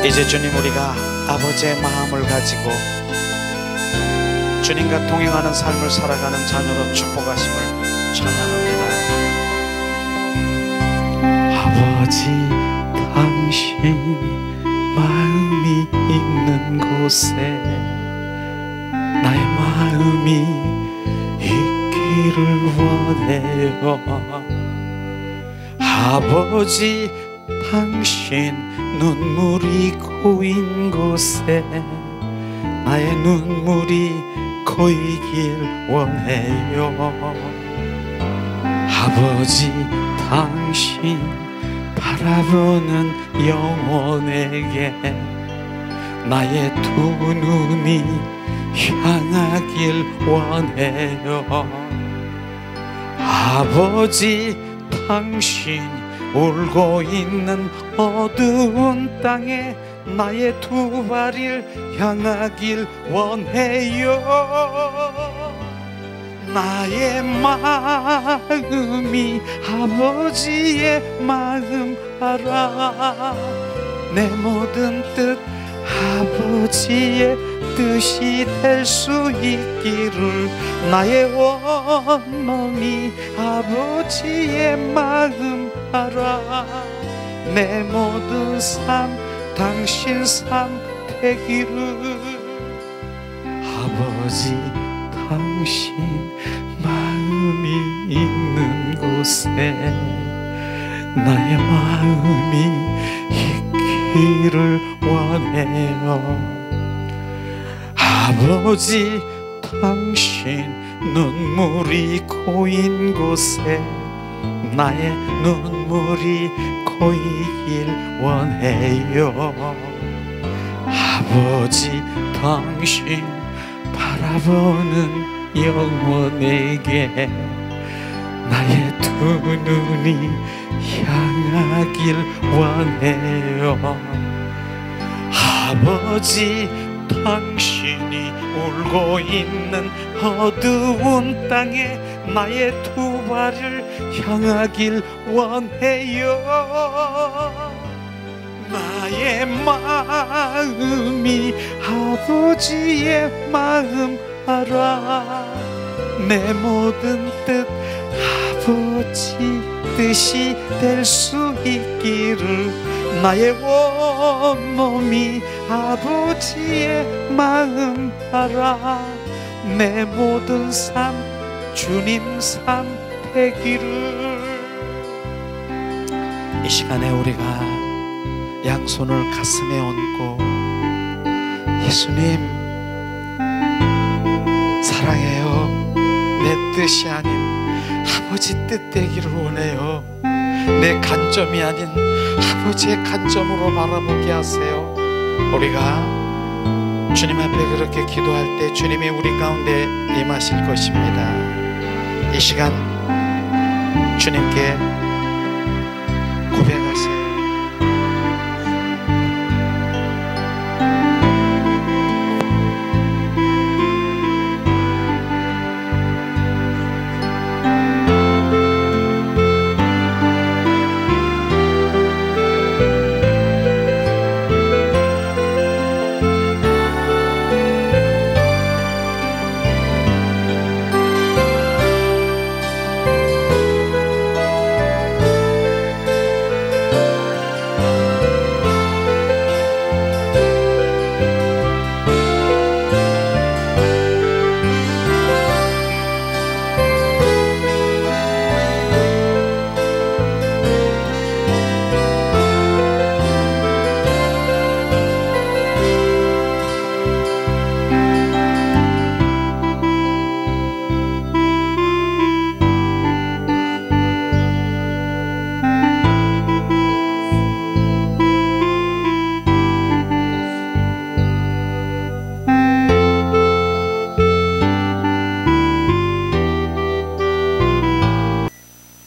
이제 주님, 우리가 아버지의 마음을 가지고 주님과 동행하는 삶을 살아가는 자녀로 축복하심을 찬양합니다. 아버지, 당신 마음이 있는 곳에 나의 마음이 있기를 원해요. 아버지, 당신 눈물이 고인 곳에 나의 눈물이 고이길 원해요. 아버지, 당신 바라보는 영혼에게 나의 두 눈이 향하길 원해요. 아버지, 당신 울고 있는 어두운 땅에 나의 두 발을 향하길 원해요. 나의 마음이 아버지의 마음 알아. 내 모든 뜻 아버지의 뜻이 될 수 있기를. 나의 원망이 아버지의 마음 알아. 내 모든 삶 당신 삶 되기를. 아버지, 당신 마음이 있는 곳에 나의 마음이 있기를 원해요. 아버지, 당신 눈물이 고인 곳에 나의 눈물이 고이길 원해요. 아버지, 당신 바라보는 영혼에게 나의 두 눈이 향하길 원해요. 아버지, 당신이 울고 있는 어두운 땅에 나의 두 발을 향하길 원해요. 나의 마음이 아버지의 마음 알아. 내 모든 뜻 아버지 뜻이 될 수 있기를. 나의 원몸이 아버지의 마음 알아. 내 모든 삶 주님 삶 되기를. 이 시간에 우리가 양손을 가슴에 얹고 예수님 사랑해요. 내 뜻이 아닌 아버지 뜻 되기를 원해요. 내 관점이 아닌 아버지의 관점으로 바라보게 하세요. 우리가 주님 앞에 그렇게 기도할 때 주님이 우리 가운데 임하실 것입니다. 이 시간 주님께 고백하세요.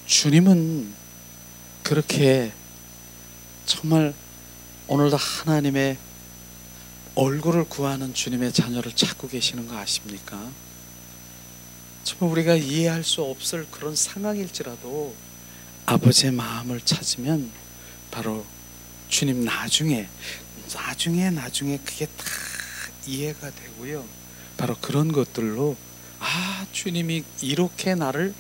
주님은 그렇게 정말 오늘도 하나님의 얼굴을 구하는 주님의 자녀를 찾고 계시는 거 아십니까? 정말 우리가 이해할 수 없을 그런 상황일지라도 아버지의 마음을 찾으면 바로 주님 나중에 그게 다 이해가 되고요. 바로 그런 것들로 주님이 이렇게 나를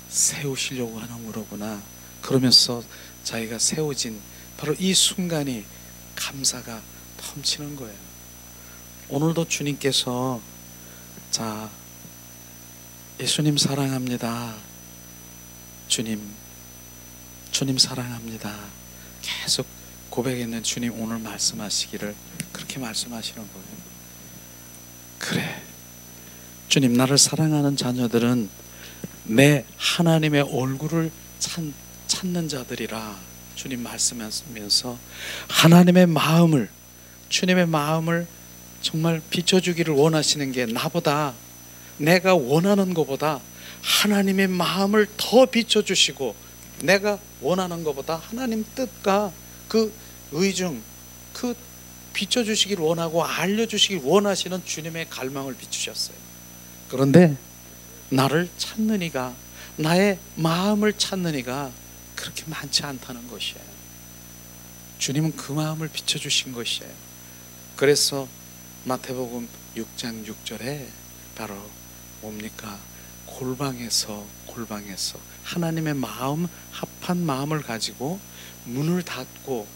세우시려고 하는 거로구나. 그러면서 자기가 세워진 바로 이 순간이 감사가 넘치는 거예요. 오늘도 주님께서 자, 예수님 사랑합니다. 주님 사랑합니다. 계속 고백했는 주님 오늘 말씀하시기를 그렇게 말씀하시는 거예요. 그래, 주님 나를 사랑하는 자녀들은 내 하나님의 얼굴을 찾는 자들이라 주님 말씀하시면서 하나님의 마음을, 주님의 마음을 정말 비춰주기를 원하시는 게 나보다, 내가 원하는 것보다 하나님의 마음을 더 비춰주시고, 내가 원하는 것보다 하나님 뜻과 그 의중, 그 비춰주시길 원하고 알려주시길 원하시는 주님의 갈망을 비추셨어요. 그런데 나를 찾는 이가, 나의 마음을 찾는 이가 그렇게 많지 않다는 것이에요. 주님은 그 마음을 비춰주신 것이에요. 그래서 마태복음 6장 6절에 바로 뭡니까? 골방에서 하나님의 마음, 합한 마음을 가지고 문을 닫고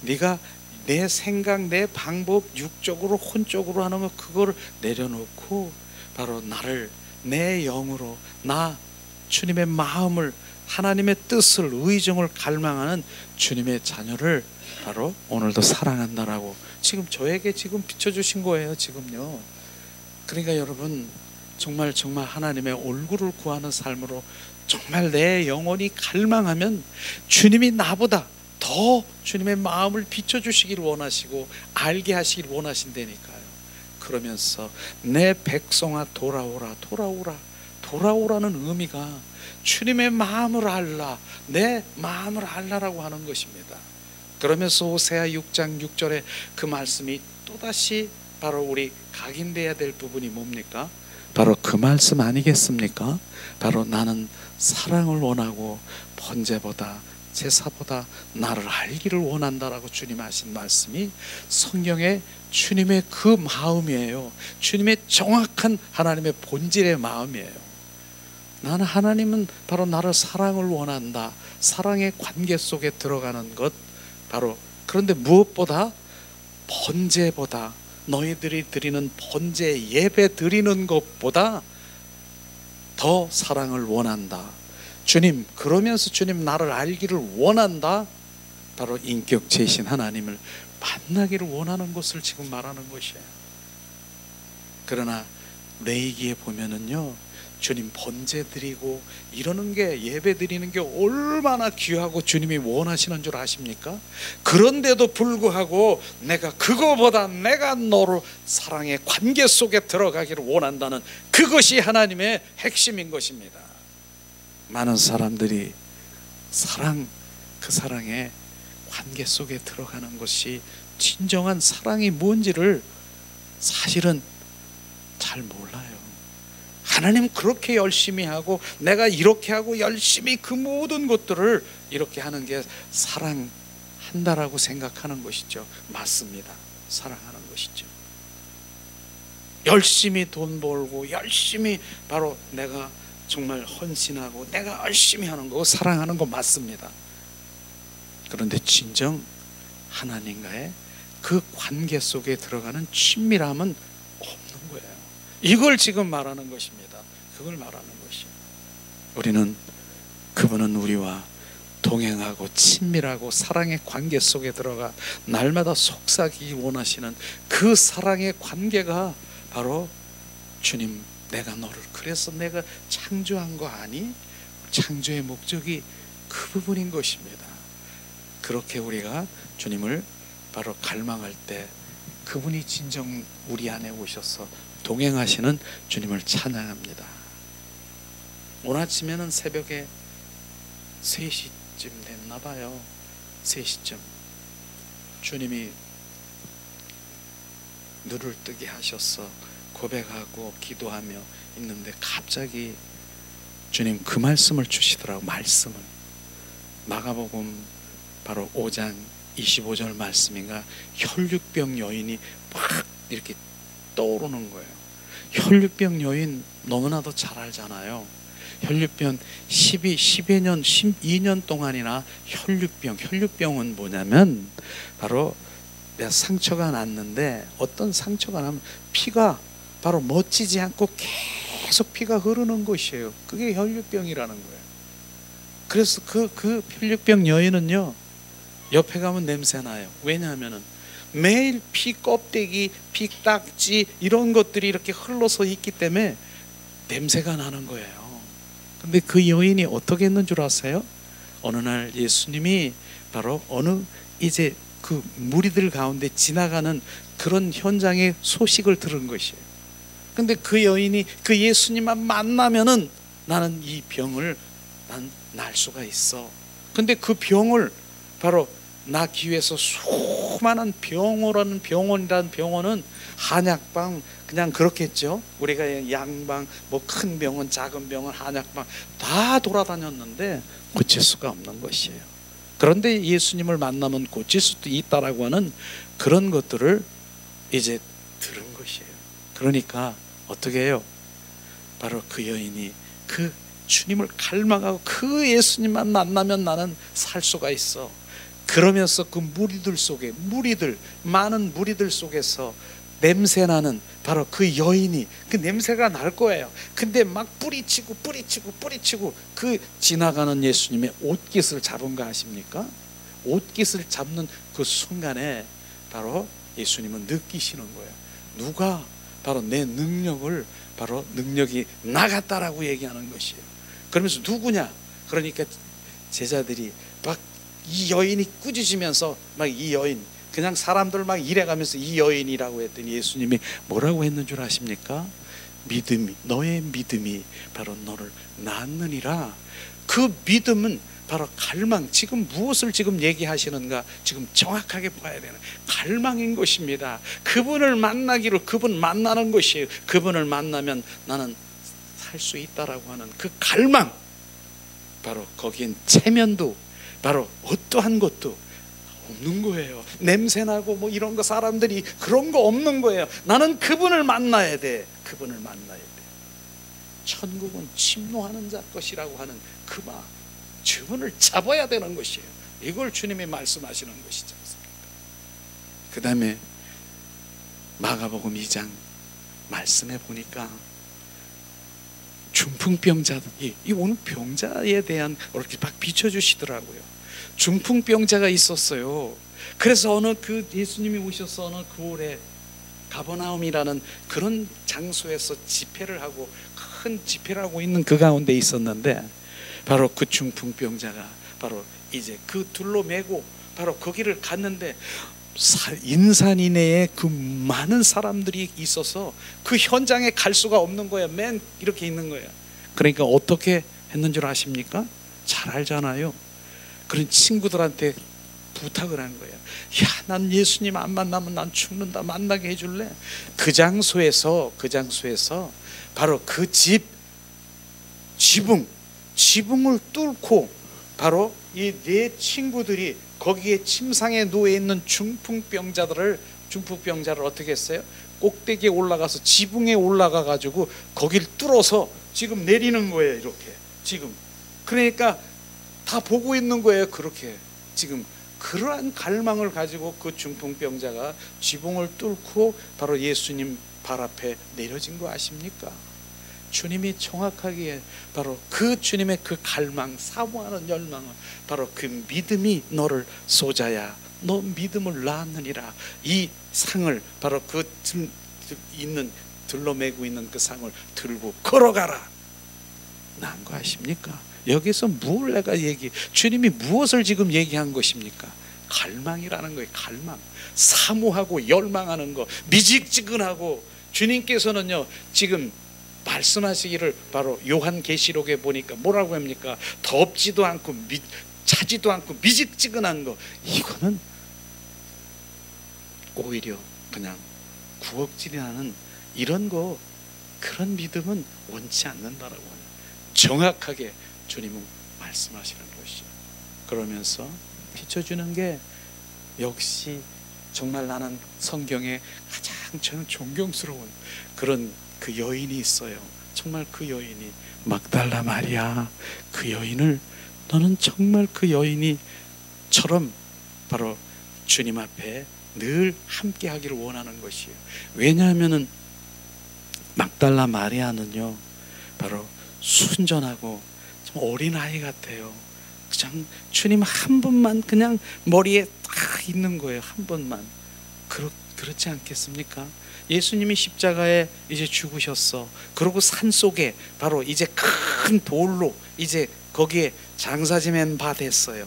네가 내 생각, 내 방법, 육적으로 혼적으로 하는 거 그거를 내려놓고 바로 나를 내 영으로, 나 주님의 마음을, 하나님의 뜻을, 의정을 갈망하는 주님의 자녀를 바로 오늘도 사랑한다라고 지금 저에게 지금 비춰주신 거예요. 지금요. 그러니까 여러분 정말 하나님의 얼굴을 구하는 삶으로 정말 내 영혼이 갈망하면 주님이 나보다 더 주님의 마음을 비춰주시길 원하시고 알게 하시길 원하신다니까요. 그러면서 내 백성아 돌아오라는 의미가 주님의 마음을 알라, 내 마음을 알라라고 하는 것입니다. 그러면서 호세아 6장 6절에 그 말씀이 또다시 바로 우리 각인돼야 될 부분이 뭡니까? 바로 그 말씀 아니겠습니까? 바로 나는 사랑을 원하고 번제보다 제사보다 나를 알기를 원한다라고 주님 하신 말씀이 성경의 주님의 그 마음이에요. 주님의 정확한 하나님의 본질의 마음이에요. 나는 하나님은 바로 나를 사랑을 원한다. 사랑의 관계 속에 들어가는 것 바로, 그런데 무엇보다 번제보다, 너희들이 드리는 번제 예배 드리는 것보다 더 사랑을 원한다. 주님, 그러면서 주님 나를 알기를 원한다. 바로 인격체이신 하나님을 만나기를 원하는 것을 지금 말하는 것이에요. 그러나 레위기에 보면은요, 주님 번제 드리고 이러는 게, 예배 드리는 게 얼마나 귀하고 주님이 원하시는 줄 아십니까? 그런데도 불구하고 내가 그거보다 내가 너를 사랑의 관계 속에 들어가기를 원한다는 그것이 하나님의 핵심인 것입니다. 많은 사람들이 그 사랑의 관계 속에 들어가는 것이 진정한 사랑이 뭔지를 사실은 잘 몰라요. 하나님 그렇게 열심히 하고 내가 이렇게 하고 열심히 그 모든 것들을 이렇게 하는 게 사랑한다라고 생각하는 것이죠. 맞습니다. 사랑하는 것이죠. 열심히 돈 벌고 열심히 바로 내가 정말 헌신하고 내가 열심히 하는 거 사랑하는 거 맞습니다. 그런데 진정 하나님과의 그 관계 속에 들어가는 친밀함은 없는 거예요. 이걸 지금 말하는 것입니다. 그걸 말하는 것이에요. 우리는 그분은 우리와 동행하고 친밀하고 사랑의 관계 속에 들어가 날마다 속삭이기 원하시는 그 사랑의 관계가 바로 주님, 내가 너를 그래서 내가 창조한 거 아니? 창조의 목적이 그 부분인 것입니다. 그렇게 우리가 주님을 바로 갈망할 때 그분이 진정 우리 안에 오셔서 동행하시는 주님을 찬양합니다. 오늘 아침에는 새벽에 3시쯤 됐나 봐요. 3시쯤 주님이 눈을 뜨게 하셔서 고백하고 기도하며 있는데 갑자기 주님 그 말씀을 주시더라고. 말씀을 마가복음 바로 5장 25절 말씀인가, 혈육병 여인이 막 이렇게 떠오르는 거예요. 혈육병 여인 너무나도 잘 알잖아요. 혈육병 12여 년, 12년 동안이나 혈육병은 뭐냐면 바로 내가 상처가 났는데, 어떤 상처가 나면 피가 바로 멎지 않고 계속 피가 흐르는 것이에요. 그게 혈육병이라는 거예요. 그래서 그 혈육병 여인은요, 옆에 가면 냄새 나요. 왜냐하면은 매일 피 껍데기, 피 딱지 이런 것들이 이렇게 흘러서 있기 때문에 냄새가 나는 거예요. 근데 그 여인이 어떻게 했는 줄 아세요? 어느 날 예수님이 바로 어느 이제 그 무리들 가운데 지나가는 그런 현장의 소식을 들은 것이에요. 근데 그 여인이 그 예수님만 만나면은 나는 이 병을 난 날 수가 있어. 근데 그 병을 바로 낳기 위해서 수많은 병원이라는 병원은 한약방 그냥 그렇겠죠. 우리가 양방, 뭐 큰 병원, 작은 병원, 한약방 다 돌아다녔는데 고칠 수가 없는 것이에요. 그런데 예수님을 만나면 고칠 수도 있다라고 하는 그런 것들을 이제 들은 것이에요. 그러니까 어떻게 해요? 바로 그 여인이 그 주님을 갈망하고 그 예수님만 만나면 나는 살 수가 있어. 그러면서 그 많은 무리들 속에서 냄새나는 바로 그 여인이, 그 냄새가 날 거예요. 근데 막 뿌리치고 그 지나가는 예수님의 옷깃을 잡은 거 아십니까? 옷깃을 잡는 그 순간에 바로 예수님은 느끼시는 거예요. 누가 바로 내 능력을, 바로 능력이 나갔다라고 얘기하는 것이에요. 그러면서 누구냐? 그러니까 제자들이 막 이 여인이 꾸짖으면서 막 이 여인, 그냥 사람들 막 이래가면서 이 여인이라고 했더니 예수님이 뭐라고 했는 줄 아십니까? 너의 믿음이 바로 너를 낳느니라. 그 믿음은 바로 갈망, 지금 무엇을 지금 얘기하시는가 지금 정확하게 봐야 되는 갈망인 것입니다. 그분을 그분 만나는 것이에요. 그분을 만나면 나는 살 수 있다라고 하는 그 갈망, 바로 거기엔 체면도 바로 어떠한 것도 없는 거예요. 냄새나고 뭐 이런 거 사람들이 그런 거 없는 거예요. 나는 그분을 만나야 돼. 그분을 만나야 돼. 천국은 침노하는 자 것이라고 하는 그 마음, 주분을 잡아야 되는 것이에요. 이걸 주님이 말씀하시는 것이지 않습니까? 그 다음에 마가복음 2장 말씀해 보니까 중풍병자들이, 이 오늘 병자에 대한 이렇게 막 비춰주시더라고요. 중풍병자가 있었어요. 그래서 어느 그 예수님이 오셔서 어느 고을에 가버나움이라는 그런 장소에서 집회를 하고, 큰 집회를 하고 있는 그 가운데 있었는데, 바로 그 중풍병자가 바로 이제 그 둘러매고 바로 거기를 갔는데, 인산 이내에 그 많은 사람들이 있어서 그 현장에 갈 수가 없는 거예요. 맨 이렇게 있는 거예요. 그러니까 어떻게 했는 줄 아십니까? 잘 알잖아요. 그런 친구들한테 부탁을 한 거예요. 야, 난 예수님 안 만나면 난 죽는다. 만나게 해줄래? 그 장소에서 바로 그 지붕을 뚫고 바로 이 네 친구들이 거기에 침상에 누워 있는 중풍병자를 어떻게 했어요? 꼭대기에 올라가서 지붕에 올라가 가지고 거기를 뚫어서 지금 내리는 거예요. 이렇게 지금, 그러니까 다 보고 있는 거예요. 그렇게 지금 그러한 갈망을 가지고 그 중풍병자가 지붕을 뚫고 바로 예수님 발 앞에 내려진 거 아십니까? 주님이 정확하게 바로 그 주님의 그 갈망, 사모하는 열망은 바로 그 믿음이 너를 쏘자야 너 믿음을 낳느니라. 이 상을 바로 그 들러매고 있는 그 상을 들고 걸어가라. 난 거 아십니까? 여기서 뭘 내가 주님이 무엇을 지금 얘기한 것입니까? 갈망이라는 거예요. 갈망, 사모하고 열망하는 거, 미직지근하고. 주님께서는요 지금 말씀하시기를 바로 요한계시록에 보니까 뭐라고 합니까? 덥지도 않고 차지도 않고 미직지근한 거, 이거는 오히려 그냥 구억질이 나는 이런 거, 그런 믿음은 원치 않는다라고 하는 정확하게 주님은 말씀하시는 것이죠. 그러면서 비춰주는 게 역시 정말 나는 성경에 가장 저는 존경스러운 그런 그 여인이 있어요. 정말 그 여인이 막달라 마리아, 그 여인을 너는 정말 그 여인이처럼 바로 주님 앞에 늘 함께 하기를 원하는 것이에요. 왜냐하면은 막달라 마리아는요 바로 순전하고 좀 어린아이 같아요. 그냥 주님 한 분만 그냥 머리에 딱 있는 거예요. 한 번만. 그렇지 않겠습니까? 예수님이 십자가에 이제 죽으셨어. 그리고 산속에 바로 이제 큰 돌로 이제 거기에 장사지맨 바 됐어요.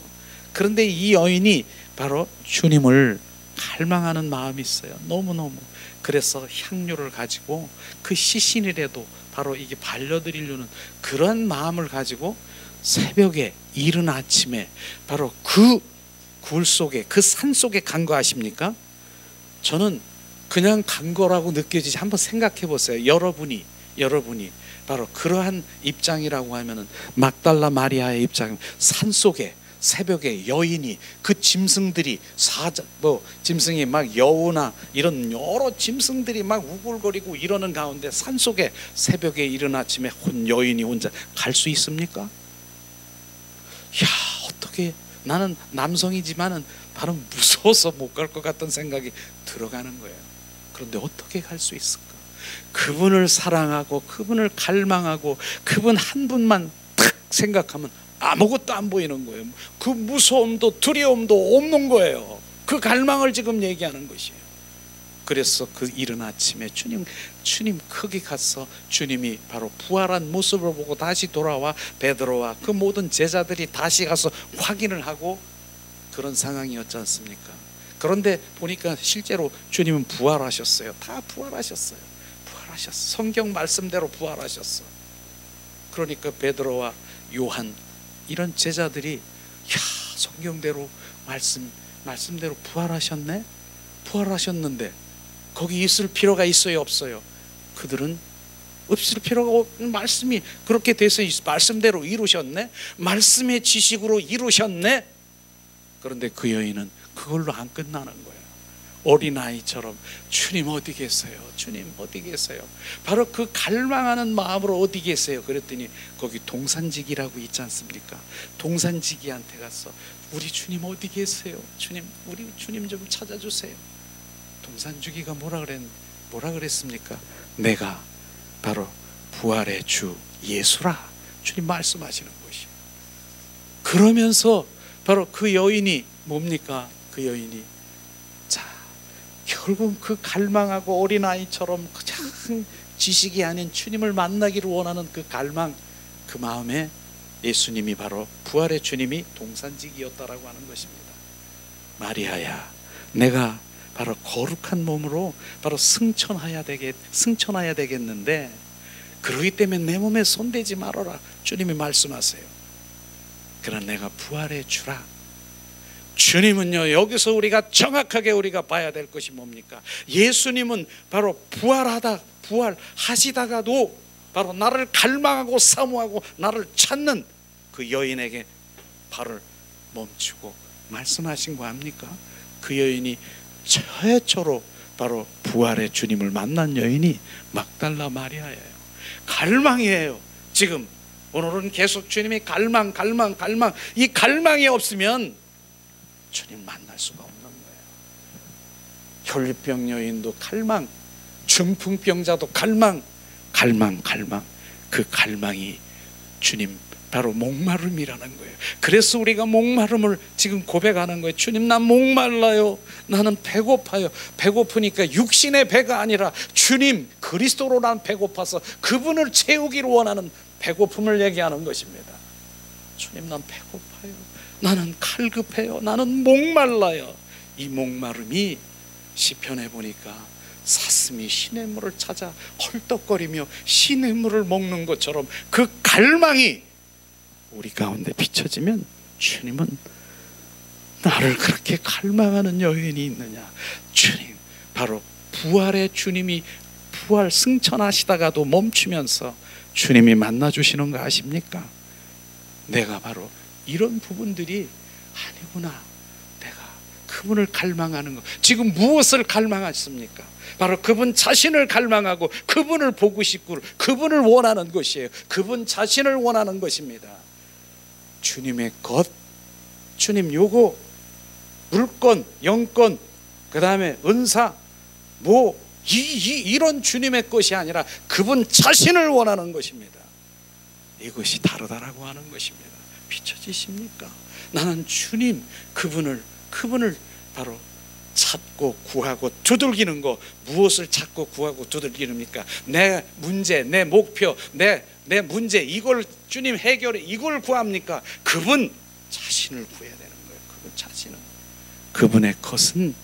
그런데 이 여인이 바로 주님을 갈망하는 마음이 있어요. 너무너무. 그래서 향료를 가지고 그 시신이라도 바로 이게 반려드리려는 그런 마음을 가지고 새벽에 이른 아침에 바로 그 굴 속에 그 산 속에 간 거 아십니까? 저는 그냥 간 거라고 느껴지지. 한번 생각해 보세요. 여러분이 바로 그러한 입장이라고 하면은 막달라 마리아의 입장, 산 속에 새벽에 여인이 그 짐승들이 짐승이 막 여우나 이런 여러 짐승들이 막 우글거리고 이러는 가운데 산 속에 새벽에 이른 아침에 여인이 혼자 갈 수 있습니까? 야, 어떻게 나는 남성이지만은 바로 무서워서 못 갈 것 같은 생각이 들어가는 거예요. 그런데 어떻게 갈 수 있을까? 그분을 사랑하고 그분을 갈망하고 그분 한 분만 딱 생각하면 아무것도 안 보이는 거예요. 그 무서움도 두려움도 없는 거예요. 그 갈망을 지금 얘기하는 것이에요. 그래서 그 이른 아침에 주님 거기 가서 주님이 바로 부활한 모습을 보고 다시 돌아와 베드로와 그 모든 제자들이 다시 가서 확인을 하고 그런 상황이었지 않습니까? 그런데 보니까 실제로 주님은 부활하셨어요. 다 부활하셨어요. 성경 말씀대로 부활하셨어. 그러니까 베드로와 요한 이런 제자들이 성경대로 말씀대로 부활하셨네? 부활하셨는데 거기 있을 필요가 있어요, 없어요? 그들은 없을 필요가 없는 말씀이 그렇게 돼서 말씀대로 이루셨네? 말씀의 지식으로 이루셨네? 그런데 그 여인은 그걸로 안 끝나는 거예요. 어린아이처럼 주님 어디 계세요? 주님 어디 계세요? 바로 그 갈망하는 마음으로 어디 계세요? 그랬더니 거기 동산지기라고 있지 않습니까? 동산지기한테 가서 우리 주님 어디 계세요? 주님, 우리 주님 좀 찾아주세요. 동산지기가 뭐라 그랬습니까? 내가 바로 부활의 주 예수라. 주님 말씀하시는 것이에요. 그러면서 바로 그 여인이 뭡니까? 그 여인이 결국 그 갈망하고 어린아이처럼 그냥 지식이 아닌 주님을 만나기를 원하는 그 갈망, 그 마음에 예수님이 바로 부활의 주님이 동산지기였다라고 하는 것입니다. 마리아야, 내가 바로 거룩한 몸으로 바로 승천해야 되겠는데 그러기 때문에 내 몸에 손대지 말아라. 주님이 말씀하세요. 그러나 내가 부활의 주라. 주님은요, 여기서 우리가 정확하게 우리가 봐야 될 것이 뭡니까? 예수님은 바로 부활하시다가도 바로 나를 갈망하고 사모하고 나를 찾는 그 여인에게 발을 멈추고 말씀하신 거 압니까? 그 여인이 최초로 바로 부활의 주님을 만난 여인이 막달라 마리아예요. 갈망이에요. 지금 오늘은 계속 주님이 갈망 이 갈망이 없으면 주님 만날 수가 없는 거예요. 혈류병 여인도 갈망, 중풍병자도 갈망. 그 갈망이 주님 바로 목마름이라는 거예요. 그래서 우리가 목마름을 지금 고백하는 거예요. 주님, 난 목말라요. 나는 배고파요. 배고프니까 육신의 배가 아니라 주님 그리스도로 난 배고파서 그분을 채우기를 원하는 배고픔을 얘기하는 것입니다. 주님, 난 배고파요. 나는 칼급해요. 나는 목말라요. 이 목마름이 시편에 보니까 사슴이 시냇물을 찾아 헐떡거리며 시냇물을 먹는 것처럼 그 갈망이 우리 가운데 비춰지면 주님은 나를 그렇게 갈망하는 여인이 있느냐. 주님, 바로 부활의 주님이 부활 승천하시다가도 멈추면서 주님이 만나주시는 거 아십니까? 내가 바로 이런 부분들이 아니구나. 그분을 갈망하는 것. 지금 무엇을 갈망하십니까? 바로 그분 자신을 갈망하고 그분을 보고 싶고 그분을 원하는 것이에요. 그분 자신을 원하는 것입니다. 주님의 것, 주님 요거, 물권, 영권, 그 다음에 은사, 이런 주님의 것이 아니라 그분 자신을 원하는 것입니다. 이것이 다르다라고 하는 것입니다. 비춰지십니까? 나는 주님, 그분을 바로 찾고 구하고 두들기는 거. 무엇을 찾고 구하고 두들기는입니까? 내 문제, 내 목표, 내 문제, 이걸 주님 해결해, 이걸 구합니까? 그분 자신을 구해야 되는 거예요. 그분 자신은, 그분의 것은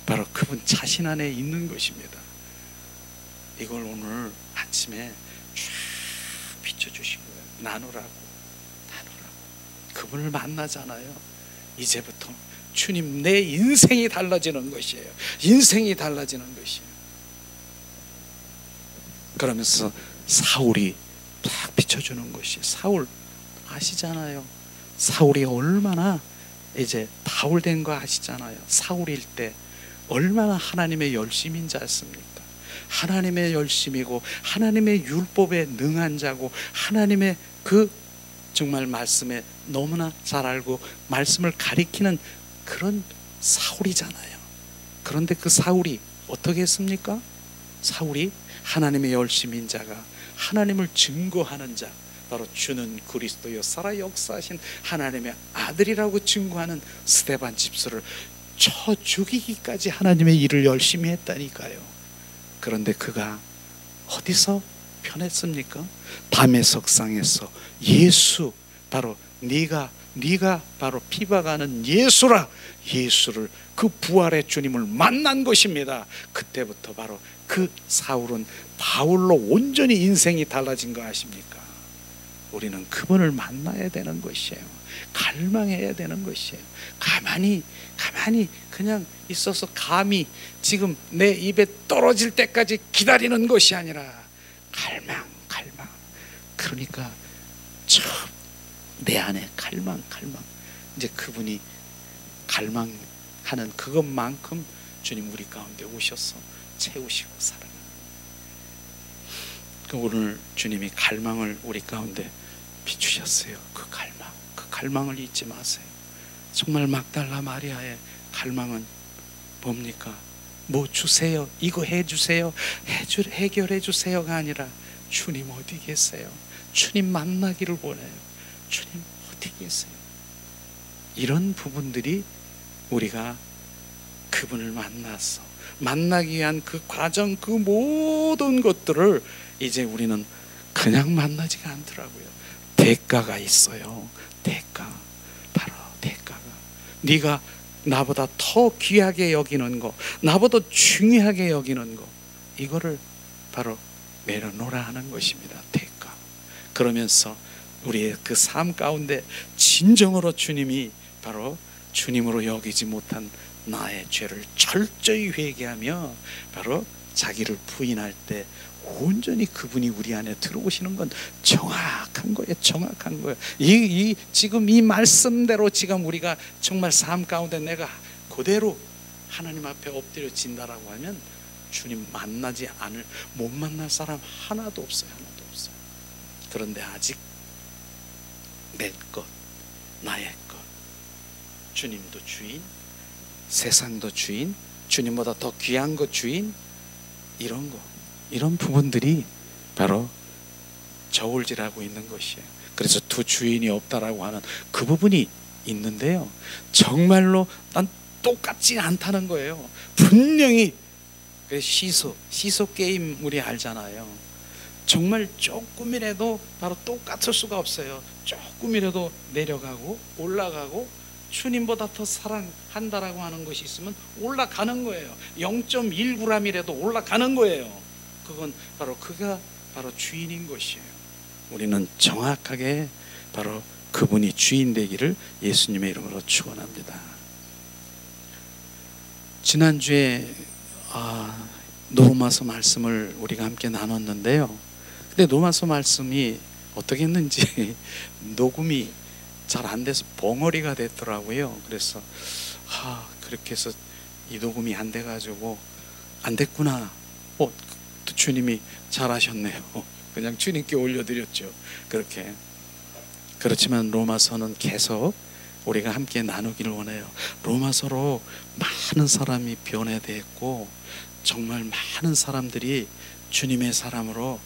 바로 그분 자신 안에 있는 것입니다. 이걸 오늘 아침에 쫙 비춰주신 거예요. 나누라고. 그분을 만나잖아요. 이제부터 주님, 내 인생이 달라지는 것이에요. 인생이 달라지는 것이에요. 그러면서 사울이 딱 비춰주는 것이, 사울 아시잖아요. 사울이 얼마나 이제 바울 된 거 아시잖아요. 사울일 때 얼마나 하나님의 열심인 자였습니까? 하나님의 열심이고 하나님의 율법에 능한 자고 하나님의 그 정말 말씀에 너무나 잘 알고 말씀을 가리키는 그런 사울이잖아요. 그런데 그 사울이 어떻게 했습니까? 사울이 하나님의 열심인 자가, 하나님을 증거하는 자, 바로 주는 그리스도여 살아 역사하신 하나님의 아들이라고 증거하는 스데반 집수를 쳐 죽이기까지 하나님의 일을 열심히 했다니까요. 그런데 그가 어디서 변했습니까? 다메섹상에서 예수, 바로 네가 바로 피박아는 예수라, 예수를, 그 부활의 주님을 만난 것입니다. 그때부터 바로 그 사울은 바울로 온전히 인생이 달라진 거 아십니까? 우리는 그분을 만나야 되는 것이에요. 갈망해야 되는 것이에요. 가만히 그냥 있어서 감히 지금 내 입에 떨어질 때까지 기다리는 것이 아니라 갈망. 그러니까 내 안에 갈망. 이제 그분이 갈망하는 그것만큼 주님 우리 가운데 오셔서 채우시고 살아가는. 오늘 주님이 갈망을 우리 가운데 비추셨어요. 그 갈망을 잊지 마세요. 정말 막달라 마리아의 갈망은 뭡니까? 뭐 주세요, 이거 해주세요, 해결해 주세요가 아니라 주님 어디 계세요? 주님 만나기를 원해요. 주님 어디 계세요? 이런 부분들이 우리가 그분을 만나기 위한 그 과정, 그 모든 것들을 이제 우리는 그냥 만나지가 않더라고요. 대가가 있어요. 바로 대가가. 네가 나보다 더 귀하게 여기는 거, 나보다 중요하게 여기는 거, 이거를 바로 내려놓으라 하는 것입니다. 대가. 그러면서 우리의 그 삶 가운데 진정으로 주님이 바로 주님으로 여기지 못한 나의 죄를 철저히 회개하며 바로 자기를 부인할 때 온전히 그분이 우리 안에 들어오시는 건 정확한 거예요. 지금 이 말씀대로 지금 우리가 정말 삶 가운데 내가 그대로 하나님 앞에 엎드려진다라고 하면 주님 못 만날 사람 하나도 없어요. 그런데 아직 내 것, 나의 것, 주님도 주인, 세상도 주인, 주님보다 더 귀한 것 주인, 이런 부분들이 바로 저울질하고 있는 것이에요. 그래서 두 주인이 없다라고 하는 그 부분이 있는데요, 정말로 난 똑같지 않다는 거예요. 분명히 시소 게임 우리 알잖아요. 정말 조금이라도 바로 똑같을 수가 없어요. 조금이라도 내려가고 올라가고 주님보다 더 사랑한다라고 하는 것이 있으면 올라가는 거예요. 0.1g이라도 올라가는 거예요. 그건 바로 그가 바로 주인인 것이에요. 우리는 정확하게 바로 그분이 주인 되기를 예수님의 이름으로 축원합니다. 지난주에 로마서 말씀을 우리가 함께 나눴는데요, 근데 로마서 말씀이 어떻게 했는지 녹음이 잘 안 돼서 벙어리가 됐더라고요. 그래서 그렇게 해서 이 녹음이 안 돼가지고 안 됐구나. 또 주님이 잘하셨네요. 그냥 주님께 올려드렸죠. 그렇게. 그렇지만 로마서는 계속 우리가 함께 나누기를 원해요. 로마서로 많은 사람이 변화되었고 정말 많은 사람들이 주님의 사람으로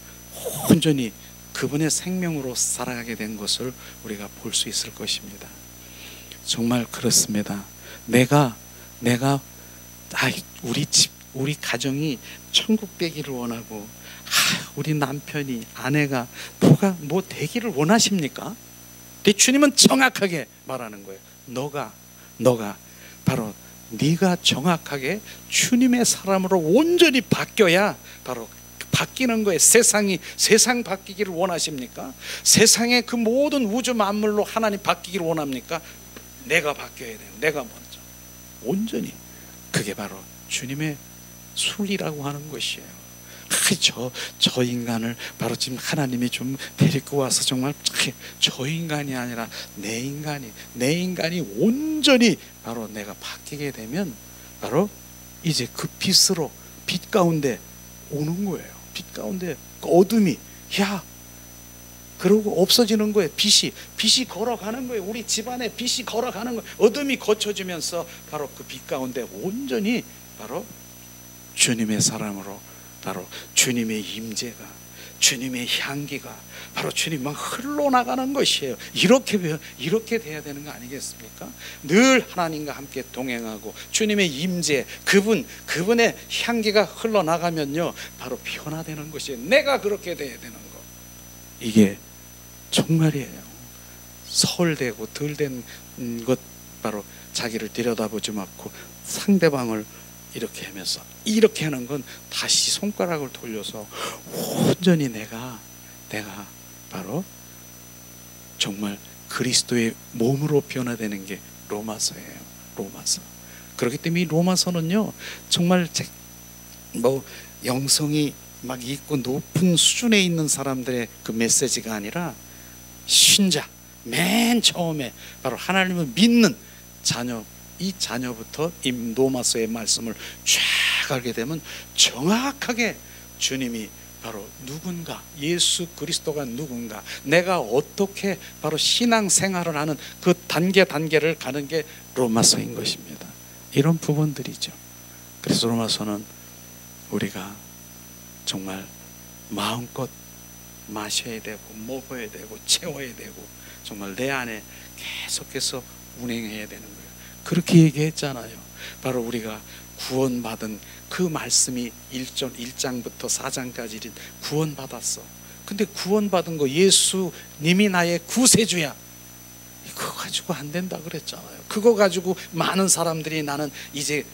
온전히 그분의 생명으로 살아가게 된 것을 우리가 볼 수 있을 것입니다. 정말 그렇습니다. 내가 우리 집, 우리 가정이 천국 되기를 원하고 우리 남편이, 아내가 뭐 되기를 원하십니까? 근데 주님은 정확하게 말하는 거예요. 너가 바로 네가 정확하게 주님의 사람으로 온전히 바뀌어야 바로 바뀌는 거예요. 세상 바뀌기를 원하십니까? 세상의 그 모든 우주 만물로 하나님 바뀌기를 원합니까? 내가 바뀌어야 돼요. 내가 먼저 온전히. 그게 바로 주님의 순리라고 하는 것이에요. 저 인간을 바로 지금 하나님이 좀 데리고 와서 정말 저 인간이 아니라 내 인간이 온전히 바로 내가 바뀌게 되면 바로 이제 그 빛 가운데 오는 거예요. 빛 가운데 어둠이 그러고 없어지는 거예요. 빛이 걸어가는 거예요. 우리 집안에 빛이 걸어가는 거예요. 어둠이 거쳐지면서 바로 그 빛 가운데 온전히 바로 주님의 사람으로 바로 주님의 임재가, 주님의 향기가 바로 주님만 흘러나가는 것이에요. 이렇게 돼야 되는 거 아니겠습니까? 늘 하나님과 함께 동행하고 주님의 임재, 그분의 향기가 흘러나가면요 바로 변화되는 것이에요. 내가 그렇게 돼야 되는 거. 이게 정말이에요. 서울되고 덜 된 것, 바로 자기를 들여다보지 않고 상대방을 이렇게 하면서 이렇게 하는 건 다시 손가락을 돌려서 온전히 내가 바로 정말 그리스도의 몸으로 변화되는 게 로마서예요. 로마서. 그렇기 때문에 이 로마서는요 정말 영성이 막 있고 높은 수준에 있는 사람들의 그 메시지가 아니라 신자, 맨 처음에 바로 하나님을 믿는 자녀, 이 자녀부터 이 로마서의 말씀을 쫙 알게 되면 정확하게 주님이 바로 누군가, 예수 그리스도가 누군가, 내가 어떻게 바로 신앙생활을 하는 그 단계를 가는 게 로마서인 것입니다. 이런 부분들이죠. 그래서 로마서는 우리가 정말 마음껏 마셔야 되고 먹어야 되고 채워야 되고 정말 내 안에 계속해서 운행해야 되는 거예요. 그렇게 얘기했잖아요. 바로 우리가 구원받은 그 말씀이 1장부터 4장까지 구원받았어. 근데 구원받은 거 예수님이 나의 구세주야, 그거 가지고 안 된다 그랬잖아요. 그거 가지고 많은 사람들이 나는 이제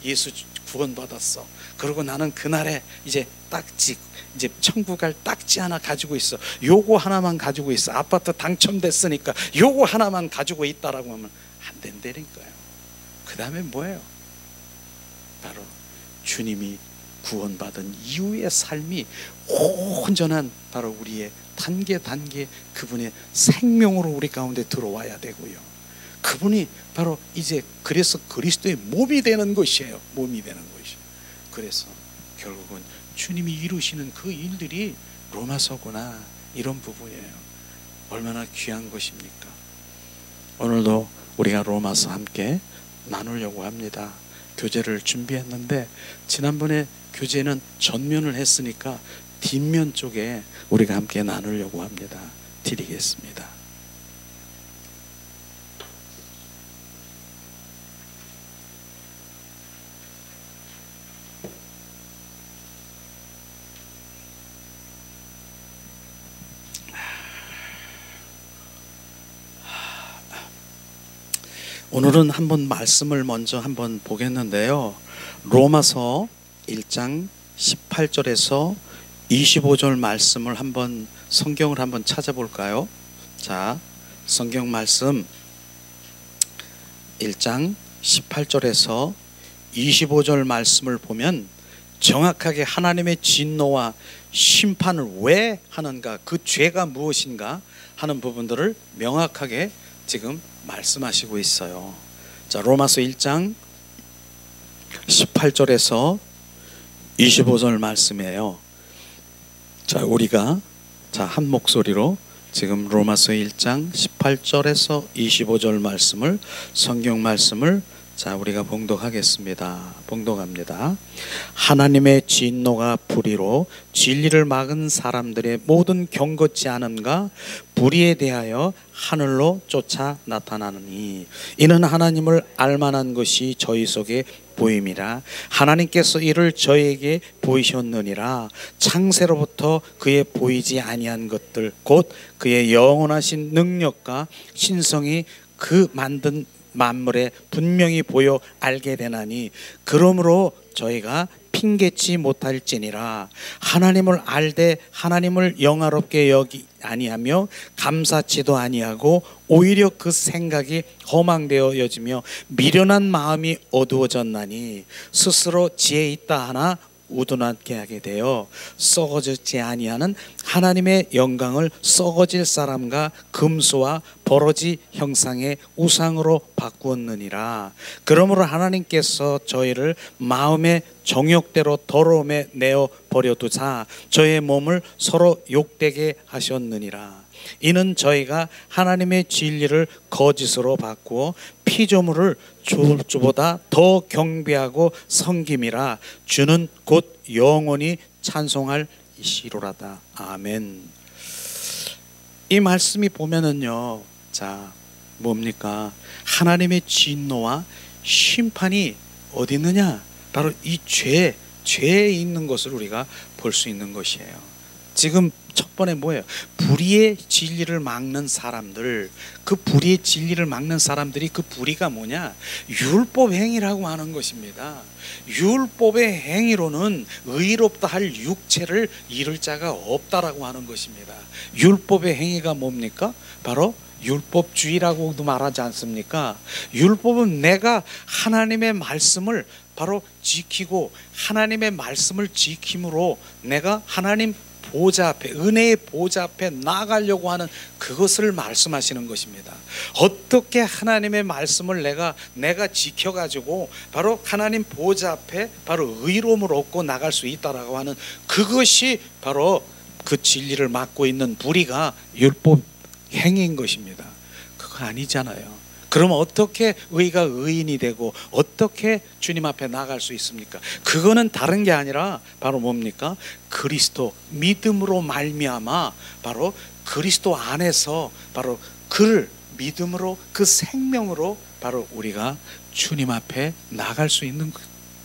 예수 구원받았어, 그리고 나는 그날에 이제 딱지, 이제 천국 갈 딱지 하나 가지고 있어, 요거 하나만 가지고 있어, 아파트 당첨됐으니까 요거 하나만 가지고 있다라고 하면 안 된다니까요. 그 다음에 뭐예요? 바로 주님이 구원받은 이후의 삶이 온전한 바로 우리의 단계 그분의 생명으로 우리 가운데 들어와야 되고요. 그분이 바로 이제 그래서 그리스도의 몸이 되는 것이에요. 몸이 되는 것이에요. 그래서 결국은 주님이 이루시는 그 일들이 로마서구나, 이런 부분이에요. 얼마나 귀한 것입니까? 오늘도 우리가 로마서 함께 나누려고 합니다. 교재를 준비했는데 지난번에 교재는 전면을 했으니까 뒷면 쪽에 우리가 함께 나누려고 합니다. 드리겠습니다. 오늘은 한번 말씀을 먼저 한번 보겠는데요. 로마서 1장 18절에서 25절 말씀을 한번 성경을 한번 찾아볼까요? 자, 성경 말씀 1장 18절에서 25절 말씀을 보면 정확하게 하나님의 진노와 심판을 왜 하는가, 그 죄가 무엇인가 하는 부분들을 명확하게 지금 말씀하시고 있어요. 자, 로마서 1장 18절에서 25절 말씀이에요. 자, 우리가 한 목소리로 지금 로마서 1장 18절에서 25절 말씀을, 성경 말씀을 우리가 봉독하겠습니다. 봉독합니다. 하나님의 진노가 불의로 진리를 막은 사람들의 모든 경건치 않음과 불의에 대하여 하늘로 쫓아 나타나느니 이는 하나님을 알만한 것이 저희 속에 보임이라. 하나님께서 이를 저희에게 보이셨느니라. 창세로부터 그의 보이지 아니한 것들 곧 그의 영원하신 능력과 신성이 그 만든 만물에 분명히 보여 알게 되나니 그러므로 저희가 핑계치 못할지니라. 하나님을 알되 하나님을 영화롭게 여기 아니하며 감사치도 아니하고 오히려 그 생각이 허망되어 여지며 미련한 마음이 어두워졌나니 스스로 지혜 있다 하나 우둔하게 하게 되어 썩어지지 아니하는 하나님의 영광을 썩어질 사람과 금수와 버러지 형상의 우상으로 바꾸었느니라. 그러므로 하나님께서 저희를 마음의 정욕대로 더러움에 내어 버려두사 저의 몸을 서로 욕되게 하셨느니라. 이는 저희가 하나님의 진리를 거짓으로 바꾸어 피조물을 주보다 더 경배하고 섬김이라. 주는 곧 영원히 찬송할 이시로라다. 아멘. 이 말씀이 보면은요, 뭡니까? 하나님의 진노와 심판이 어디 있느냐? 바로 이 죄에 있는 것을 우리가 볼 수 있는 것이에요. 지금 첫 번에 뭐예요? 불의의 진리를 막는 사람들, 그 불의의 진리를 막는 사람들이 그 불의가 뭐냐? 율법 행위라고 하는 것입니다. 율법의 행위로는 의롭다 할 육체를 이룰 자가 없다라고 하는 것입니다. 율법의 행위가 뭡니까? 바로 율법주의라고도 말하지 않습니까? 율법은 내가 하나님의 말씀을 바로 지키고 하나님의 말씀을 지킴으로 내가 하나님 보좌 앞에, 은혜의 보좌 앞에 나가려고 하는 그것을 말씀하시는 것입니다. 어떻게 하나님의 말씀을 내가 지켜가지고 바로 하나님 보좌 앞에 바로 의로움을 얻고 나갈 수 있다라고 하는 그것이 바로 그 진리를 막고 있는 불의가 율법 행위인 것입니다. 그거 아니잖아요. 그럼 어떻게 의가 의인이 되고 어떻게 주님 앞에 나갈 수 있습니까? 그거는 다른 게 아니라 바로 뭡니까? 그리스도 믿음으로 말미암아 바로 그리스도 안에서 바로 그를 믿음으로 그 생명으로 바로 우리가 주님 앞에 나갈 수 있는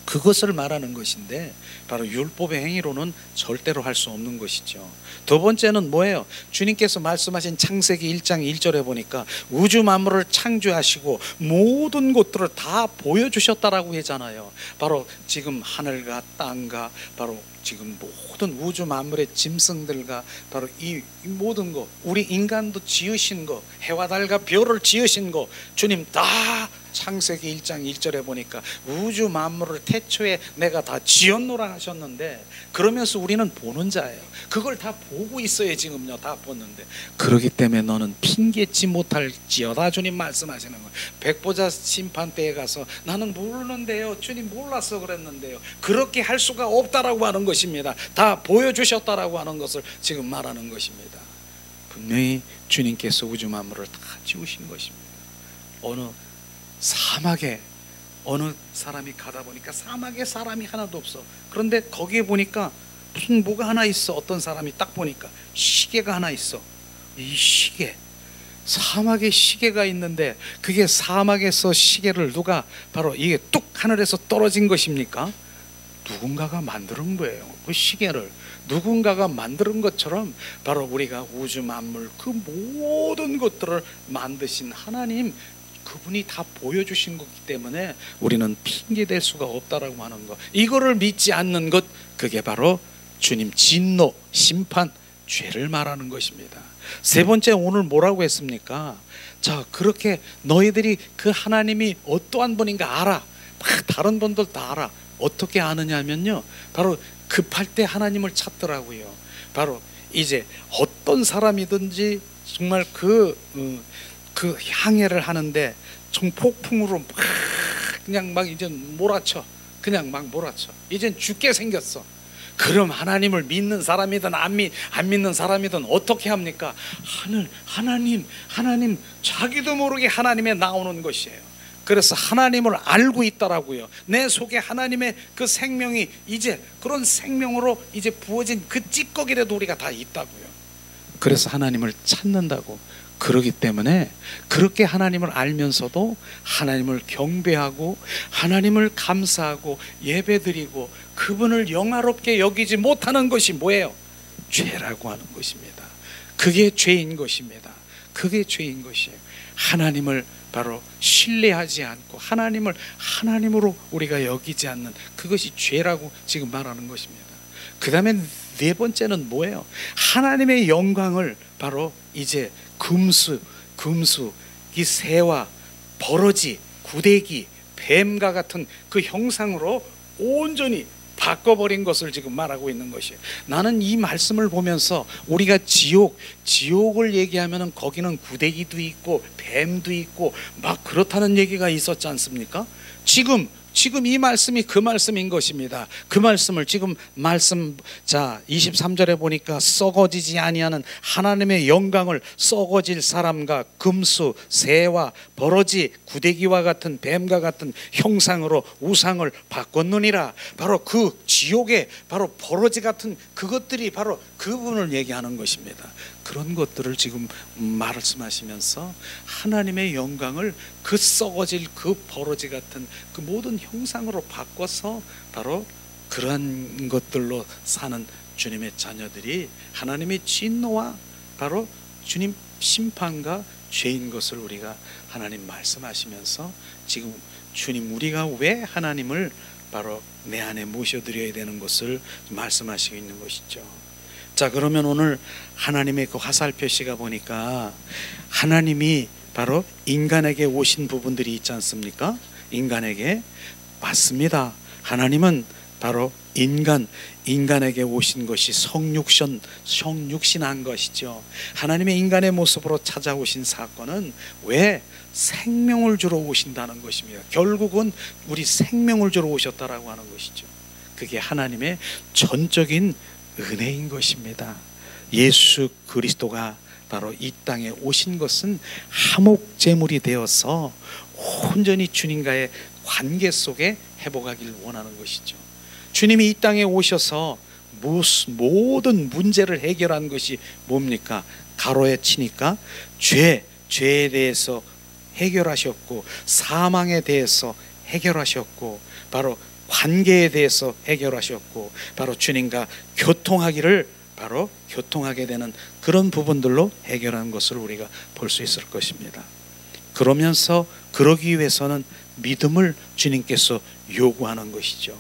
그것을 말하는 것인데 바로 율법의 행위로는 절대로 할 수 없는 것이죠. 두 번째는 뭐예요? 주님께서 말씀하신 창세기 1장 1절에 보니까 우주 만물을 창조하시고 모든 것들을 다 보여주셨다라고 하잖아요. 바로 지금 하늘과 땅과 바로 지금 모든 우주 만물의 짐승들과 바로 이 모든 것, 우리 인간도 지으신 것, 해와 달과 별을 지으신 것 주님 다 창세기 1장 1절에 보니까 우주 만물을 태초에 내가 다 지었노라 하셨는데 그러면서 우리는 보는 자예요. 그걸 다 보고 있어요. 지금요 다 보는데 그렇기 때문에 너는 핑계치 못할지어다 주님 말씀하시는 거예요. 백보자 심판대에 가서 나는 모르는데요 주님 몰라서 그랬는데요 그렇게 할 수가 없다라고 하는 것입니다. 다 보여주셨다라고 하는 것을 지금 말하는 것입니다. 분명히 주님께서 우주 만물을 다 지으신 것입니다. 어느 사막에 어느 사람이 가다 보니까 사막에 사람이 하나도 없어. 그런데 거기에 보니까 무슨 뭐가 하나 있어. 어떤 사람이 딱 보니까 시계가 하나 있어. 이 시계, 사막에 시계가 있는데 그게 사막에서 시계를 누가 바로 이게 뚝 하늘에서 떨어진 것입니까? 누군가가 만드는 거예요. 그 시계를 누군가가 만드는 것처럼 바로 우리가 우주 만물 그 모든 것들을 만드신 하나님, 그분이 다 보여주신 거기 때문에 우리는 핑계댈 수가 없다라고 하는 것, 이거를 믿지 않는 것, 그게 바로 주님 진노, 심판, 죄를 말하는 것입니다. 세 번째, 오늘 뭐라고 했습니까? 자, 그렇게 너희들이 그 하나님이 어떠한 분인가 알아. 다른 분들 다 알아. 어떻게 아느냐면요, 바로 급할 때 하나님을 찾더라고요. 바로 이제 어떤 사람이든지 정말 그 항해를 하는데 정 폭풍으로 막 그냥 막 이제 몰아쳐. 그냥 막 몰아쳐. 이젠 죽게 생겼어. 그럼 하나님을 믿는 사람이든 안 믿는 사람이든 어떻게 합니까? 하나님 자기도 모르게 하나님에 나오는 것이에요. 그래서 하나님을 알고 있더라고요. 내 속에 하나님의 그 생명이 이제 그런 생명으로 이제 부어진 그 찌꺼기라도 우리가 다 있다고요. 그래서 하나님을 찾는다고. 그러기 때문에 그렇게 하나님을 알면서도 하나님을 경배하고 하나님을 감사하고 예배드리고 그분을 영화롭게 여기지 못하는 것이 뭐예요? 죄라고 하는 것입니다. 그게 죄인 것입니다. 그게 죄인 것이에요. 하나님을 바로 신뢰하지 않고 하나님을 하나님으로 우리가 여기지 않는 그것이 죄라고 지금 말하는 것입니다. 그 다음에 네 번째는 뭐예요? 하나님의 영광을 바로 이제 금수, 이 새와 버러지, 구데기, 뱀과 같은 그 형상으로 온전히 바꿔버린 것을 지금 말하고 있는 것이에요. 나는 이 말씀을 보면서 우리가 지옥을 얘기하면 거기는 구데기도 있고 뱀도 있고 막 그렇다는 얘기가 있었지 않습니까? 지금 이 말씀이 그 말씀인 것입니다. 그 말씀을 지금 23절에 보니까 썩어지지 아니하는 하나님의 영광을 썩어질 사람과 금수, 새와 버러지, 구데기와 같은 뱀과 같은 형상으로 우상을 바꿨느니라. 바로 그 지옥에 바로 버러지 같은 그것들이 바로 그분을 얘기하는 것입니다. 그런 것들을 지금 말씀하시면서 하나님의 영광을 그 썩어질 그 버러지 같은 그 모든 형상으로 바꿔서 바로 그러한 것들로 사는 주님의 자녀들이 하나님의 진노와 바로 주님 심판과 죄인 것을 우리가 하나님 말씀하시면서 지금 주님 우리가 왜 하나님을 바로 내 안에 모셔드려야 되는 것을 말씀하시고 있는 것이죠. 자, 그러면 오늘 하나님의 그 화살표시가 보니까 하나님이 바로 인간에게 오신 부분들이 있지 않습니까? 인간에게 맞습니다. 하나님은 바로 인간에게 오신 것이 성육신한 것이죠. 하나님의 인간의 모습으로 찾아오신 사건은 왜 생명을 주러 오신다는 것입니다. 결국은 우리 생명을 주러 오셨다라고 하는 것이죠. 그게 하나님의 전적인 은혜인 것입니다. 예수 그리스도가 바로 이 땅에 오신 것은 화목제물이 되어서 온전히 주님과의 관계 속에 회복하기를 원하는 것이죠. 주님이 이 땅에 오셔서 모든 문제를 해결한 것이 뭡니까? 가로에 치니까 죄에 대해서 해결하셨고 사망에 대해서 해결하셨고 바로 관계에 대해서 해결하셨고 바로 주님과 교통하게 되는 그런 부분들로 해결한 것을 우리가 볼 수 있을 것입니다. 그러면서 그러기 위해서는 믿음을 주님께서 요구하는 것이죠.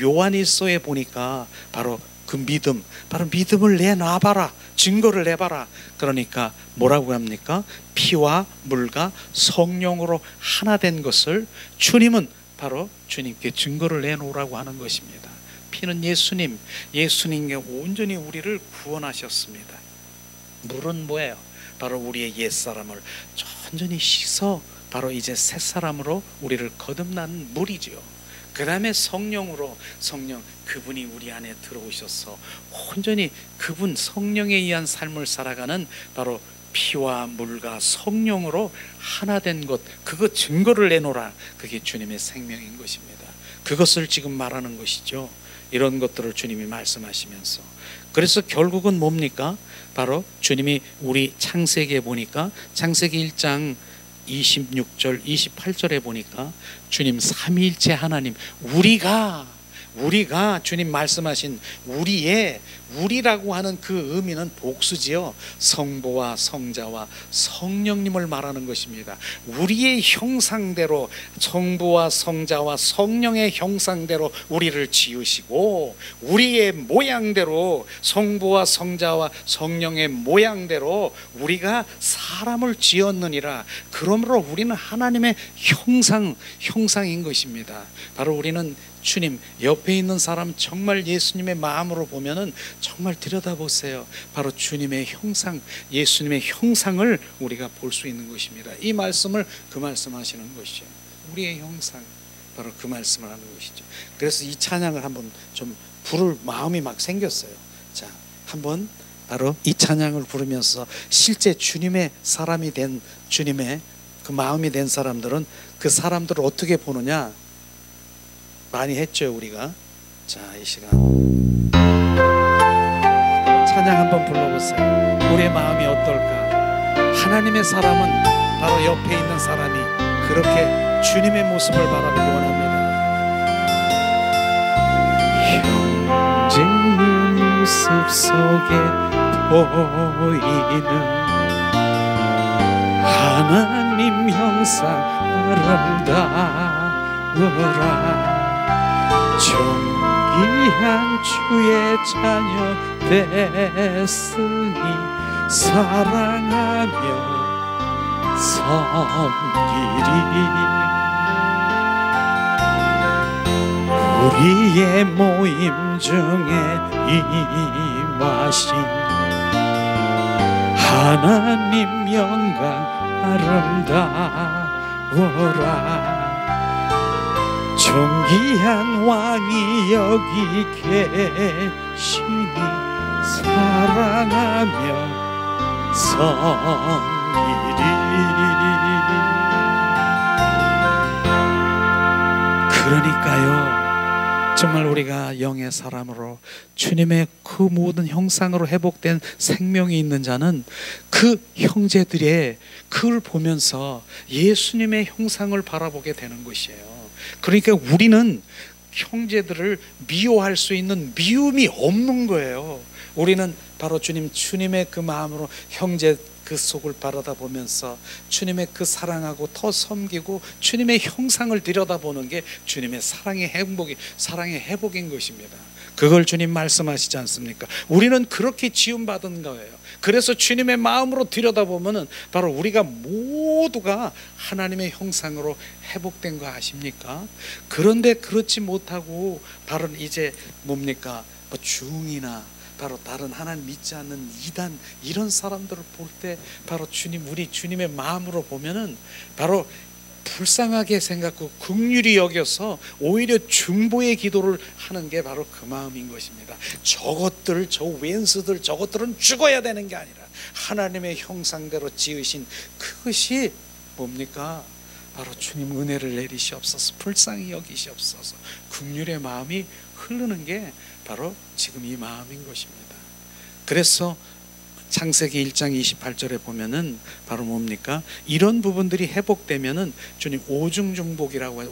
요한일서에 보니까 바로 그 믿음을 내놔봐라, 증거를 내봐라. 그러니까 뭐라고 합니까? 피와 물과 성령으로 하나 된 것을 주님은 바로 주님께 증거를 내놓으라고 하는 것입니다. 피는 예수님께 온전히 우리를 구원하셨습니다. 물은 뭐예요? 바로 우리의 옛사람을 온전히 씻어 바로 이제 새사람으로 우리를 거듭난 물이죠. 그 다음에 성령 그분이 우리 안에 들어오셔서 온전히 그분 성령에 의한 삶을 살아가는 바로 피와 물과 성령으로 하나 된 것, 그거 증거를 내놓으라. 그게 주님의 생명인 것입니다. 그것을 지금 말하는 것이죠. 이런 것들을 주님이 말씀하시면서 그래서 결국은 뭡니까? 바로 주님이 우리 창세기에 보니까 창세기 1장 26절 28절에 보니까 주님 삼위일체 하나님 우리가 주님 말씀하신 우리라고 하는 그 의미는 복수지요. 성부와 성자와 성령님을 말하는 것입니다. 우리의 형상대로 성부와 성자와 성령의 형상대로 우리를 지으시고 우리의 모양대로 성부와 성자와 성령의 모양대로 우리가 사람을 지었느니라. 그러므로 우리는 하나님의 형상인 것입니다. 바로 우리는 주님 옆에 있는 사람 정말 예수님의 마음으로 보면은 정말 들여다보세요. 바로 주님의 형상, 예수님의 형상을 우리가 볼 수 있는 것입니다. 이 말씀을 그 말씀하시는 것이죠. 우리의 형상, 바로 그 말씀을 하는 것이죠. 그래서 이 찬양을 한번 좀 부를 마음이 막 생겼어요. 자, 한번 바로 이 찬양을 부르면서 실제 주님의 사람이 된, 주님의 그 마음이 된 사람들은 그 사람들을 어떻게 보느냐 많이 했죠 우리가. 자, 이 시간 찬양 한번 불러보세요. 우리의 마음이 어떨까? 하나님의 사람은 바로 옆에 있는 사람이 그렇게 주님의 모습을 바라보기 원합니다. 형제의 모습 속에 보이는 하나님 형상 아름다워라. 존귀한 주의 자녀 됐으니 사랑하며 섬기리. 우리의 모임 중에 임하신 하나님 영광 아름다워라. 존귀한 왕이 여기 계시니 사랑하며 섬기리. 그러니까요 정말 우리가 영의 사람으로 주님의 그 모든 형상으로 회복된 생명이 있는 자는 그 형제들의 그걸 보면서 예수님의 형상을 바라보게 되는 것이에요. 그러니까 우리는 형제들을 미워할 수 있는 미움이 없는 거예요. 우리는 바로 주님의 그 마음으로 형제 그 속을 바라다보면서 주님의 그 사랑하고 더 섬기고 주님의 형상을 들여다보는 게 주님의 사랑의 회복인 것입니다. 그걸 주님 말씀하시지 않습니까? 우리는 그렇게 지음받은 거예요. 그래서 주님의 마음으로 들여다보면 바로 우리가 모두가 하나님의 형상으로 회복된 거 아십니까? 그런데 그렇지 못하고 바로 이제 뭡니까? 뭐 중이나 바로 다른 하나님 믿지 않는 이단 이런 사람들을 볼 때 바로 우리 주님의 마음으로 보면은 바로 불쌍하게 생각하고 긍휼히 여겨서 오히려 중보의 기도를 하는 게 바로 그 마음인 것입니다. 저것들, 저 왼수들, 저것들은 죽어야 되는 게 아니라 하나님의 형상대로 지으신 그것이 뭡니까? 바로 주님 은혜를 내리시옵소서, 불쌍히 여기시옵소서, 긍휼의 마음이 흐르는 게 바로 지금 이 마음인 것입니다. 그래서 창세기 1장 28절에 보면은 바로 뭡니까? 이런 부분들이 회복되면은 주님 오중중복이라고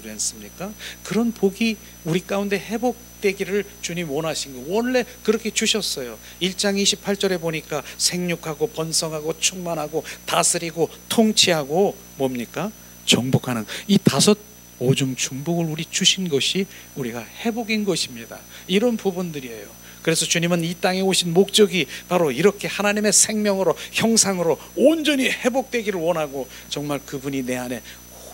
했습니까? 그런 복이 우리 가운데 회복되기를 주님 원하신 거 원래 그렇게 주셨어요. 1장 28절에 보니까 생육하고 번성하고 충만하고 다스리고 통치하고 뭡니까? 정복하는 이 다섯 오중중복을 우리 주신 것이 우리가 회복인 것입니다. 이런 부분들이에요. 그래서 주님은 이 땅에 오신 목적이 바로 이렇게 하나님의 생명으로 형상으로 온전히 회복되기를 원하고 정말 그분이 내 안에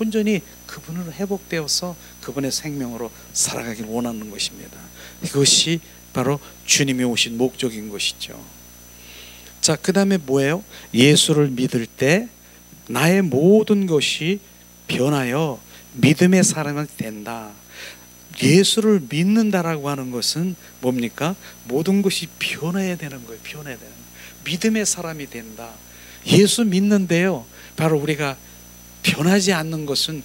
온전히 그분으로 회복되어서 그분의 생명으로 살아가길 원하는 것입니다. 이것이 바로 주님이 오신 목적인 것이죠. 자, 그 다음에 뭐예요? 예수를 믿을 때 나의 모든 것이 변하여 믿음의 사람이 된다. 예수를 믿는다라고 하는 것은 뭡니까? 모든 것이 변해야 되는 거예요. 변해야 되는 거예요. 믿음의 사람이 된다. 예수 믿는데요, 바로 우리가 변하지 않는 것은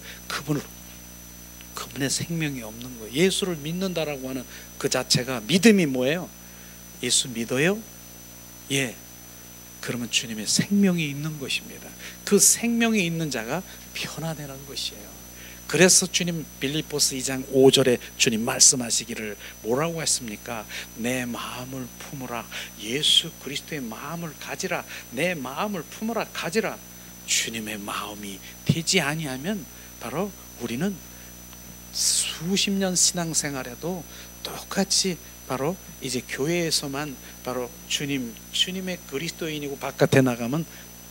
그분의 생명이 없는 거예요. 예수를 믿는다라고 하는 그 자체가 믿음이 뭐예요? 예수 믿어요? 예. 그러면 주님의 생명이 있는 것입니다. 그 생명이 있는 자가 변화되는 것이에요. 그래서 주님 빌립보스 2장 5절에 주님 말씀하시기를 뭐라고 했습니까? 내 마음을 품으라. 예수 그리스도의 마음을 가지라. 내 마음을 품으라, 가지라. 주님의 마음이 되지 아니하면 바로 우리는 수십 년 신앙생활에도 똑같이 바로 이제 교회에서만 바로 주님의 그리스도인이고 바깥에 나가면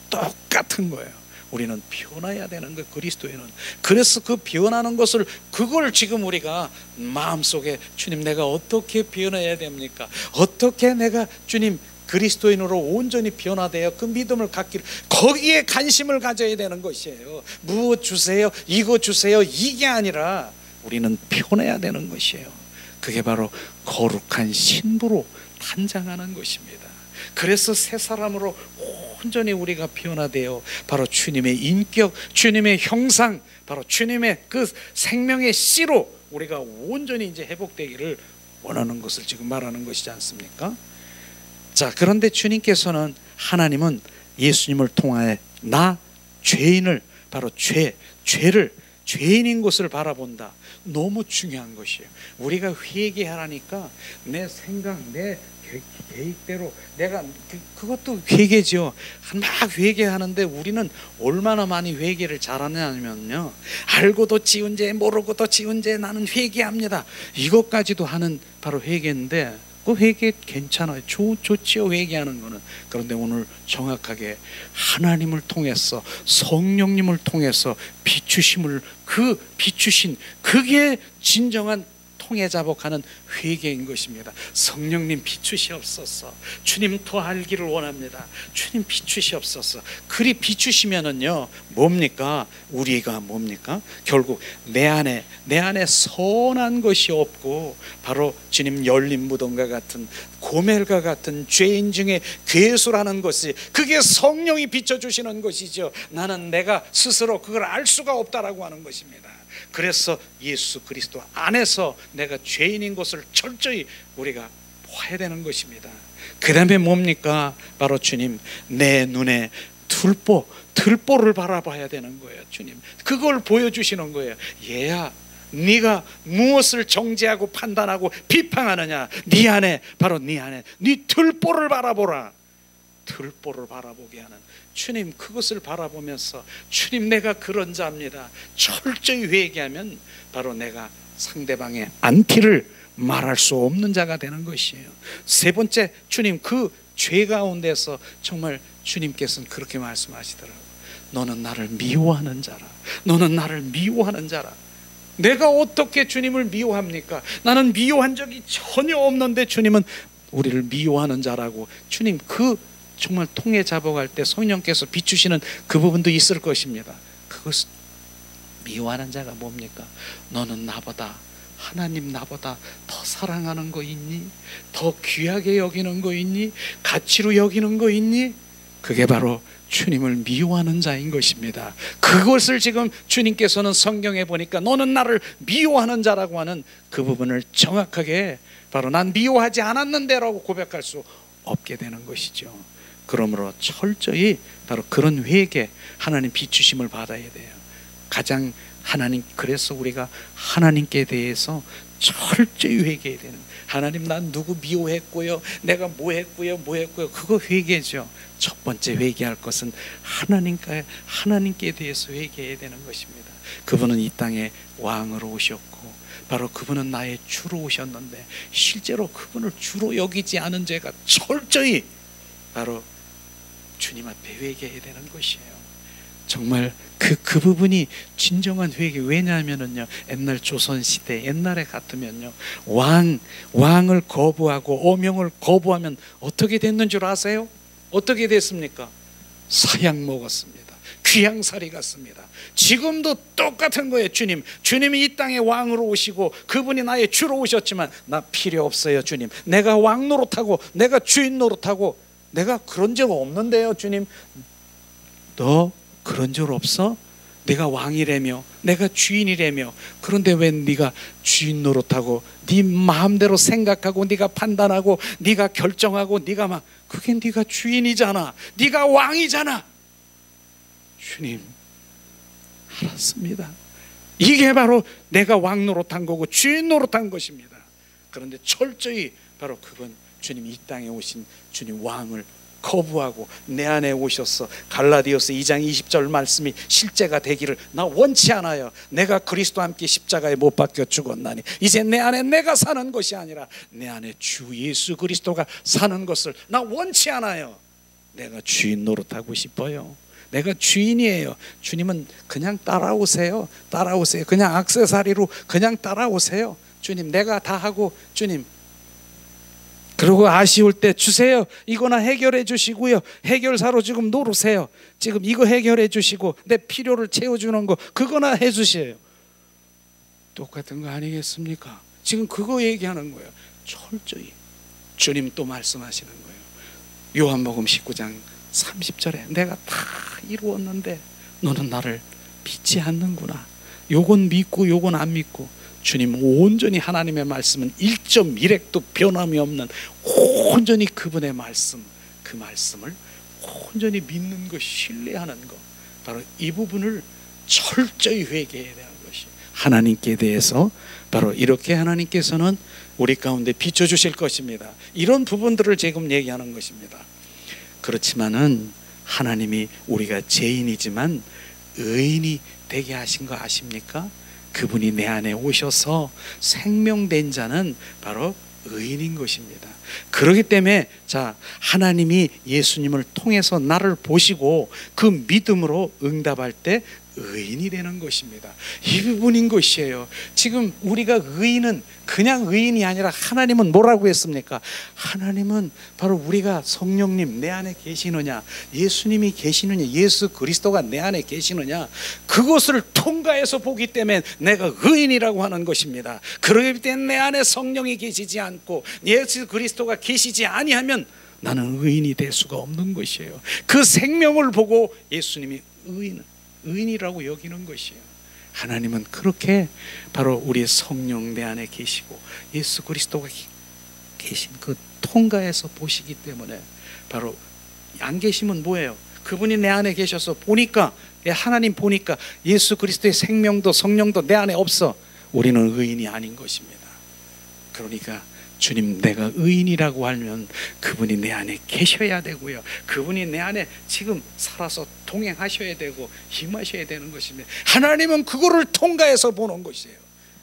똑같은 거예요. 우리는 변해야 되는 거예요. 그리스도인은. 그래서 그 변하는 것을, 그걸 지금 우리가 마음속에, 주님 내가 어떻게 변해야 됩니까? 어떻게 내가 주님 그리스도인으로 온전히 변화되어 그 믿음을 갖기를, 거기에 관심을 가져야 되는 것이에요. 무엇 주세요, 이거 주세요, 이게 아니라 우리는 변해야 되는 것이에요. 그게 바로 거룩한 신부로 단장하는 것입니다. 그래서 새 사람으로 온전히 우리가 변화되어 바로 주님의 인격, 주님의 형상, 바로 주님의 그 생명의 씨로 우리가 온전히 이제 회복되기를 원하는 것을 지금 말하는 것이지 않습니까? 자, 그런데 주님께서는, 하나님은 예수님을 통하여 나 죄인을, 바로 죄를, 죄인인 것을 바라본다. 너무 중요한 것이에요. 우리가 회개하라니까 내 생각, 내 계획대로 내가 그것도 회개죠. 막 회개하는데 우리는 얼마나 많이 회개를 잘하냐면요, 알고도 지은 죄, 모르고도 지은 죄 나는 회개합니다, 이것까지도 하는 바로 회개인데, 그 회개 괜찮아요. 좋지요, 회개하는 거는. 그런데 오늘 정확하게 하나님을 통해서, 성령님을 통해서 비추심을, 그 비추신, 그게 진정한 통해 자복하는 회개인 것입니다. 성령님 비추시옵소서. 주님 더 알기를 원합니다. 주님 비추시옵소서. 그리 비추시면은요, 뭡니까? 우리가 뭡니까? 결국 내 안에 선한 것이 없고, 바로 주님 열린 무덤과 같은, 고멜과 같은 죄인 중에 괴수라는 것이, 그게 성령이 비춰주시는 것이죠. 나는 내가 스스로 그걸 알 수가 없다라고 하는 것입니다. 그래서 예수 그리스도 안에서 내가 죄인인 것을 철저히 우리가 봐야 되는 것입니다. 그 다음에 뭡니까? 바로 주님, 내 눈에 들보를 바라봐야 되는 거예요. 주님 그걸 보여주시는 거예요. 얘야, 네가 무엇을 정죄하고 판단하고 비판하느냐, 네 안에, 바로 네 안에 네 들보를 바라보라. 들보를 바라보게 하는 주님, 그것을 바라보면서, 주님 내가 그런 자입니다, 철저히 회개하면 바로 내가 상대방의 안티를 말할 수 없는 자가 되는 것이에요. 세 번째, 주님 그 죄 가운데서 정말 주님께서는 그렇게 말씀하시더라고요. 너는 나를 미워하는 자라. 너는 나를 미워하는 자라. 내가 어떻게 주님을 미워합니까? 나는 미워한 적이 전혀 없는데 주님은 우리를 미워하는 자라고. 주님 그 정말 통해 잡아갈 때 성령께서 비추시는 그 부분도 있을 것입니다. 그것을 미워하는 자가 뭡니까? 너는 나보다, 하나님 나보다 더 사랑하는 거 있니? 더 귀하게 여기는 거 있니? 가치로 여기는 거 있니? 그게 바로 주님을 미워하는 자인 것입니다. 그것을 지금 주님께서는 성경에 보니까 너는 나를 미워하는 자라고 하는 그 부분을 정확하게, 바로 난 미워하지 않았는데라고 고백할 수 없게 되는 것이죠. 그러므로 철저히 바로 그런 회개, 하나님 비추심을 받아야 돼요. 가장 하나님, 그래서 우리가 하나님께 대해서 철저히 회개해야 되는, 하나님 난 누구 미워했고요, 내가 뭐 했고요, 그거 회개죠. 첫 번째 회개할 것은 하나님께 대해서 회개해야 되는 것입니다. 그분은 이 땅에 왕으로 오셨고, 바로 그분은 나의 주로 오셨는데, 실제로 그분을 주로 여기지 않은 죄가 철저히 바로 주님 앞에 회개해야 되는 것이에요. 정말 그 부분이 진정한 회개. 왜냐하면은요, 옛날 조선시대, 옛날에 같으면요, 왕을 거부하고 어명을 거부하면 어떻게 됐는 줄 아세요? 어떻게 됐습니까? 사약 먹었습니다. 귀양살이 갔습니다. 지금도 똑같은 거예요. 주님이 이 땅에 왕으로 오시고 그분이 나의 주로 오셨지만 나 필요 없어요. 주님 내가 왕 노릇하고 내가 주인 노릇하고 내가 그런 적 없는데요. 주님 너 그런 적 없어? 내가 왕이라며, 내가 주인이라며. 그런데 왜 네가 주인 노릇하고 네 마음대로 생각하고 네가 판단하고 네가 결정하고 네가 막, 그게 네가 주인이잖아, 네가 왕이잖아. 주님 알았습니다. 이게 바로 내가 왕 노릇한 거고 주인 노릇한 것입니다. 그런데 철저히 바로 그건 주님 이 땅에 오신 주님 왕을 거부하고 내 안에 오셔서 갈라디아서 2장 20절 말씀이 실제가 되기를 나 원치 않아요. 내가 그리스도와 함께 십자가에 못 박혀 죽었나니 이제 내 안에 내가 사는 것이 아니라 내 안에 주 예수 그리스도가 사는 것을 나 원치 않아요. 내가 주인 노릇하고 싶어요. 내가 주인이에요. 주님은 그냥 따라오세요. 따라오세요. 그냥 액세서리로 그냥 따라오세요. 주님 내가 다 하고 주님 그리고 아쉬울 때 주세요. 이거나 해결해 주시고요. 해결사로 지금 노르세요. 지금 이거 해결해 주시고 내 필요를 채워주는 거 그거나 해 주세요. 똑같은 거 아니겠습니까? 지금 그거 얘기하는 거예요. 철저히 주님 또 말씀하시는 거예요. 요한복음 19장 30절에 내가 다 이루었는데 너는 나를 믿지 않는구나. 요건 믿고 요건 안 믿고 주님 온전히 하나님의 말씀은 1.1핵도 변함이 없는 온전히 그분의 말씀, 그 말씀을 온전히 믿는 것, 신뢰하는 것, 바로 이 부분을 철저히 회개해야 되는 것이 하나님께 대해서 바로 이렇게 하나님께서는 우리 가운데 비춰주실 것입니다. 이런 부분들을 지금 얘기하는 것입니다. 그렇지만은 하나님이 우리가 죄인이지만 의인이 되게 하신 거 아십니까? 그분이 내 안에 오셔서 생명된 자는 바로 의인인 것입니다. 그렇기 때문에 자 하나님이 예수님을 통해서 나를 보시고 그 믿음으로 응답할 때 의인이 되는 것입니다. 이 부분인 것이에요. 지금 우리가 의인은 그냥 의인이 아니라 하나님은 뭐라고 했습니까? 하나님은 바로 우리가 성령님 내 안에 계시느냐, 예수님이 계시느냐, 예수 그리스도가 내 안에 계시느냐, 그것을 통과해서 보기 때문에 내가 의인이라고 하는 것입니다. 그렇기 때문에 내 안에 성령이 계시지 않고 예수 그리스도가 계시지 아니하면 나는 의인이 될 수가 없는 것이에요. 그 생명을 보고 예수님이 의인이라고 여기는 것이에요. 하나님은 그렇게 바로 우리의 성령 내 안에 계시고 예수 그리스도가 계신 그 통과해서 보시기 때문에 바로 안 계시면 뭐예요? 그분이 내 안에 계셔서 보니까 하나님 보니까 예수 그리스도의 생명도 성령도 내 안에 없어. 우리는 의인이 아닌 것입니다. 그러니까 주님 내가 의인이라고 하면 그분이 내 안에 계셔야 되고요. 그분이 내 안에 지금 살아서 동행하셔야 되고 힘하셔야 되는 것입니다. 하나님은 그거를 통과해서 보는 것이에요.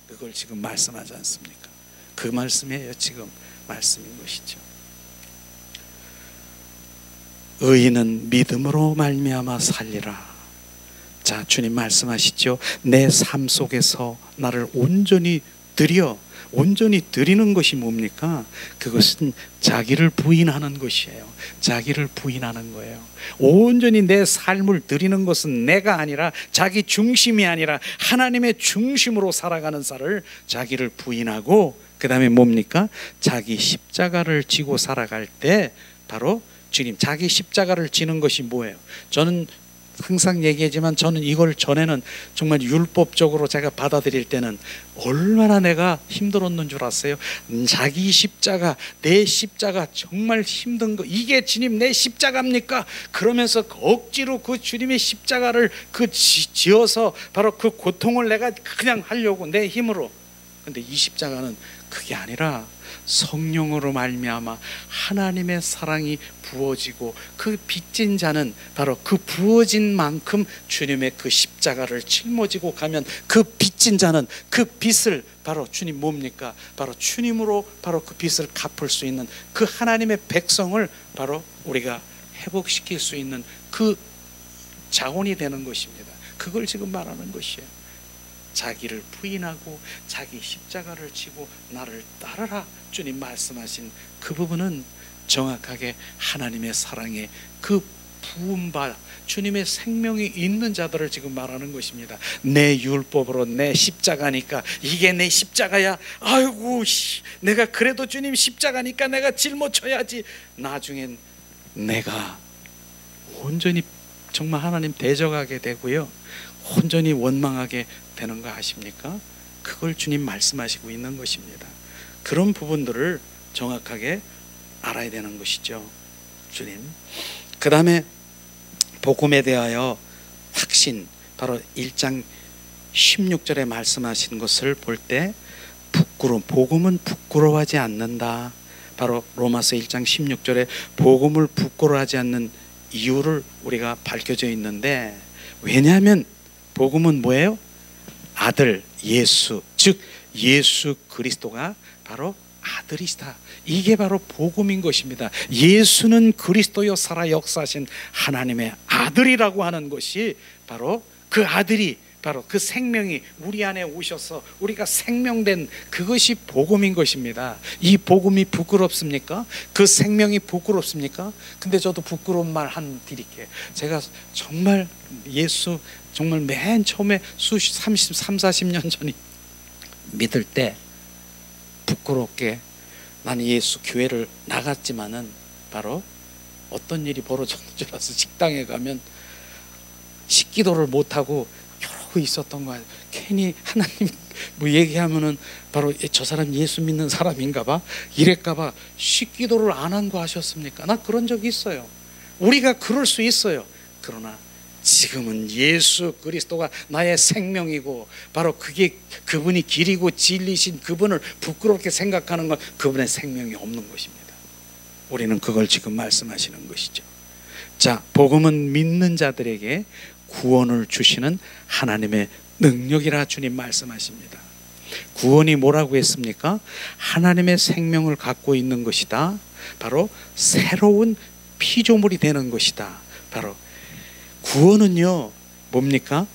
그걸 지금 말씀하지 않습니까? 그 말씀이에요. 지금 말씀인 것이죠. 의인은 믿음으로 말미암아 살리라. 자, 주님 말씀하시죠. 내 삶 속에서 나를 온전히 드리는 것이 뭡니까? 그것은 자기를 부인하는 것이에요. 자기를 부인하는 거예요. 온전히 내 삶을 드리는 것은 내가 아니라 자기 중심이 아니라 하나님의 중심으로 살아가는 사람을 자기를 부인하고 그 다음에 뭡니까? 자기 십자가를 지고 살아갈 때 바로 주님 자기 십자가를 지는 것이 뭐예요? 저는 항상 얘기하지만 저는 이걸 전에는 정말 율법적으로 제가 받아들일 때는 얼마나 내가 힘들었는 줄 아세요? 자기 십자가, 내 십자가 정말 힘든 거, 이게 주님 내 십자가입니까? 그러면서 억지로 그 주님의 십자가를 지어서 바로 그 고통을 내가 그냥 하려고 내 힘으로. 근데 이 십자가는 그게 아니라 성령으로 말미암아 하나님의 사랑이 부어지고 그 빚진 자는 바로 그 부어진 만큼 주님의 그 십자가를 짊어지고 가면 그 빚진 자는 그 빚을 바로 주님 뭡니까? 바로 주님으로 바로 그 빚을 갚을 수 있는 그 하나님의 백성을 바로 우리가 회복시킬 수 있는 그 자원이 되는 것입니다. 그걸 지금 말하는 것이에요. 자기를 부인하고 자기 십자가를 지고 나를 따르라 주님 말씀하신 그 부분은 정확하게 하나님의 사랑에 그 부음바 주님의 생명이 있는 자들을 지금 말하는 것입니다. 내 율법으로 내 십자가니까 이게 내 십자가야. 아이고 내가 그래도 주님 십자가니까 내가 짊어져야지. 나중엔 내가 온전히 정말 하나님 대적하게 되고요, 온전히 원망하게 되는 거 아십니까? 그걸 주님 말씀하시고 있는 것입니다. 그런 부분들을 정확하게 알아야 되는 것이죠. 주님. 그 다음에 복음에 대하여 확신, 바로 1장 16절에 말씀하신 것을 볼 때 복음은 부끄러워하지 않는다. 바로 로마서 1장 16절에 복음을 부끄러워하지 않는 이유를 우리가 밝혀져 있는데, 왜냐하면 복음은 뭐예요? 아들 예수, 즉 예수 그리스도가 바로 아들이시다. 이게 바로 복음인 것입니다. 예수는 그리스도여 살아 역사하신 하나님의 아들이라고 하는 것이 바로 그 아들이, 바로 그 생명이 우리 안에 오셔서 우리가 생명된 그것이 복음인 것입니다. 이 복음이 부끄럽습니까? 그 생명이 부끄럽습니까? 근데 저도 부끄러운 말 한 드릴게요. 제가 정말 예수 정말 맨 처음에 40년 전에 믿을 때 부끄럽게 나는 예수 교회를 나갔지만은 바로 어떤 일이 벌어졌는 줄 알아서 식당에 가면 식기도를 못하고 이러고 있었던 거예요. 괜히 하나님 뭐 얘기하면은 바로 저 사람 예수 믿는 사람인가 봐, 이랬까 봐 식기도를 안 한 거 아셨습니까? 나 그런 적이 있어요. 우리가 그럴 수 있어요. 그러나 지금은 예수 그리스도가 나의 생명이고 바로 그게 그분이 길이고 진리신 그분을 부끄럽게 생각하는 건 그분의 생명이 없는 것입니다. 우리는 그걸 지금 말씀하시는 것이죠. 자, 복음은 믿는 자들에게 구원을 주시는 하나님의 능력이라 주님 말씀하십니다. 구원이 뭐라고 했습니까? 하나님의 생명을 갖고 있는 것이다. 바로 새로운 피조물이 되는 것이다. 바로 구원은요 뭡니까?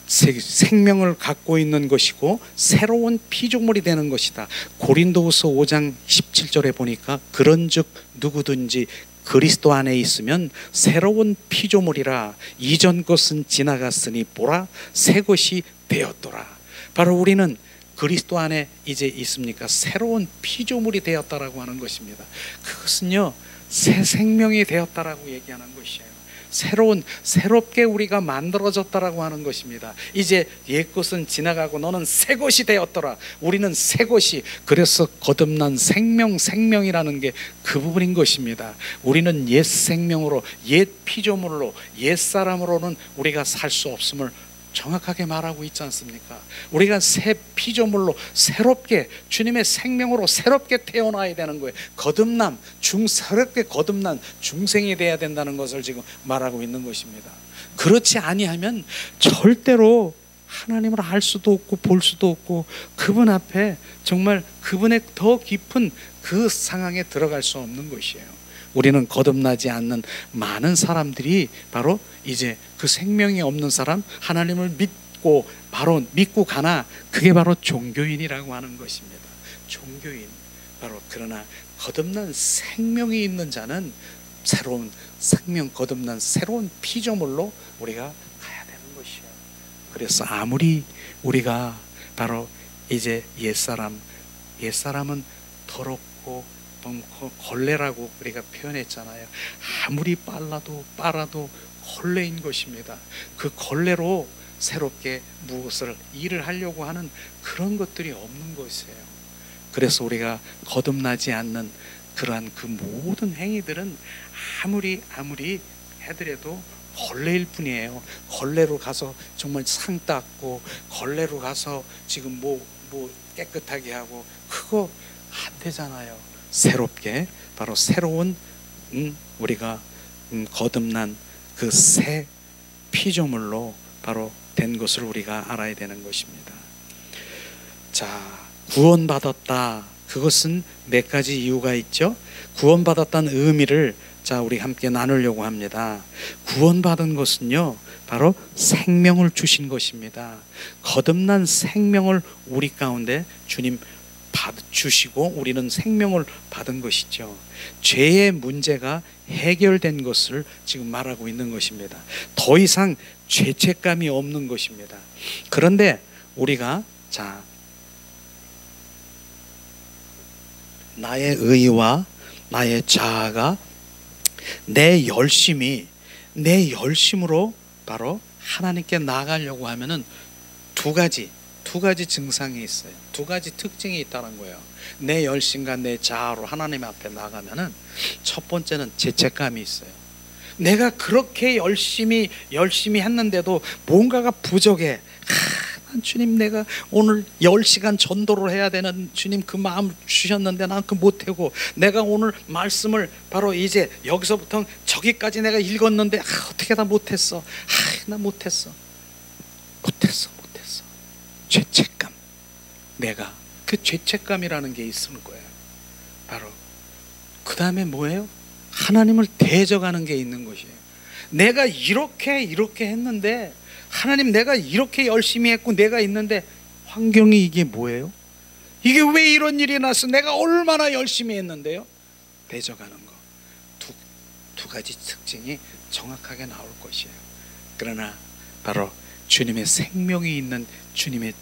생명을 갖고 있는 것이고 새로운 피조물이 되는 것이다. 고린도후서 5장 17절에 보니까 그런즉 누구든지 그리스도 안에 있으면 새로운 피조물이라, 이전 것은 지나갔으니 보라 새 것이 되었더라. 바로 우리는 그리스도 안에 이제 있습니까? 새로운 피조물이 되었다라고 하는 것입니다. 그것은요 새 생명이 되었다라고 얘기하는 것이에요. 새롭게 우리가 만들어졌다라고 하는 것입니다. 이제 옛 것은 지나가고 너는 새 것이 되었더라. 우리는 새 것이, 그래서 거듭난 생명이라는 게 그 부분인 것입니다. 우리는 옛 생명으로, 옛 피조물로, 옛 사람으로는 우리가 살 수 없음을 정확하게 말하고 있지 않습니까? 우리가 새 피조물로 새롭게 주님의 생명으로 새롭게 태어나야 되는 거예요. 새롭게 거듭난 중생이 돼야 된다는 것을 지금 말하고 있는 것입니다. 그렇지 아니하면 절대로 하나님을 알 수도 없고 볼 수도 없고 그분 앞에 정말 그분의 더 깊은 그 상황에 들어갈 수 없는 것이에요. 우리는 거듭나지 않는 많은 사람들이 바로 이제 그 생명이 없는 사람, 하나님을 믿고 바로 믿고 가나 그게 바로 종교인이라고 하는 것입니다. 종교인. 바로 그러나 거듭난 생명이 있는 자는 새로운 생명, 거듭난 새로운 피조물로 우리가 가야 되는 것이에요. 그래서 아무리 우리가 바로 이제 옛사람은 더럽고 걸레라고 우리가 표현했잖아요. 아무리 빨아도 걸레인 것입니다. 그 걸레로 새롭게 무엇을 일을 하려고 하는 그런 것들이 없는 것이에요. 그래서 우리가 거듭나지 않는 그러한 그 모든 행위들은 아무리 해더라도 걸레일 뿐이에요. 걸레로 가서 정말 상 닦고 걸레로 가서 지금 뭐 깨끗하게 하고 그거 안 되잖아요. 새롭게 바로 새로운 우리가 거듭난 그 새 피조물로 바로 된 것을 우리가 알아야 되는 것입니다. 자, 구원받았다. 그것은 몇 가지 이유가 있죠. 구원받았다는 의미를 자 우리 함께 나누려고 합니다. 구원받은 것은요 바로 생명을 주신 것입니다. 거듭난 생명을 우리 가운데 주님 주시고 우리는 생명을 받은 것이죠. 죄의 문제가 해결된 것을 지금 말하고 있는 것입니다. 더 이상 죄책감이 없는 것입니다. 그런데 우리가 자 나의 의와 나의 자아가 내 열심으로 바로 하나님께 나아가려고 하면은 두 가지 증상이 있어요. 두 가지 특징이 있다는 거예요. 내 열심과 내 자아로 하나님 앞에 나가면은 첫 번째는 죄책감이 있어요. 내가 그렇게 열심히 했는데도 뭔가가 부족해. 난 주님 내가 오늘 10시간 전도를 해야 되는 주님 그 마음 주셨는데 난 그 못하고 내가 오늘 말씀을 바로 이제 여기서부터 저기까지 내가 읽었는데 어떻게 다 못했어. 나 못했어. 죄책감. 내가 그 죄책감이라는 게 있는 거예요. 바로 그 다음에 뭐예요? 하나님을 대적하는 게 있는 것이에요. 내가 이렇게 했는데, 하나님 내가 이렇게 열심히 했고 내가 있는데 환경이 이게 뭐예요? 이게 왜 이런 일이 났어? 내가 얼마나 열심히 했는데요? 대적하는 거. 두 가지 특징이 정확하게 나올 것이에요. 그러나 바로 주님의 생명이 있는 주님의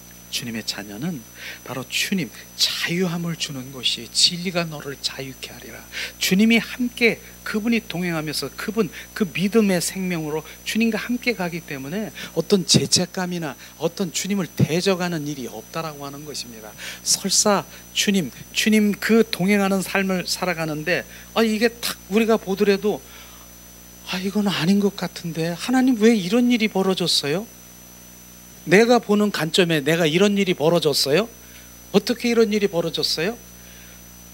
자녀는 바로 주님 자유함을 주는 것이 진리가 너를 자유케 하리라. 주님이 함께 그분이 동행하면서 그분 그 믿음의 생명으로 주님과 함께 가기 때문에 어떤 죄책감이나 어떤 주님을 대적하는 일이 없다라고 하는 것입니다. 설사 주님 그 동행하는 삶을 살아가는데 이게 딱 우리가 보더라도 이건 아닌 것 같은데 하나님 왜 이런 일이 벌어졌어요? 내가 보는 관점에 내가 이런 일이 벌어졌어요? 어떻게 이런 일이 벌어졌어요?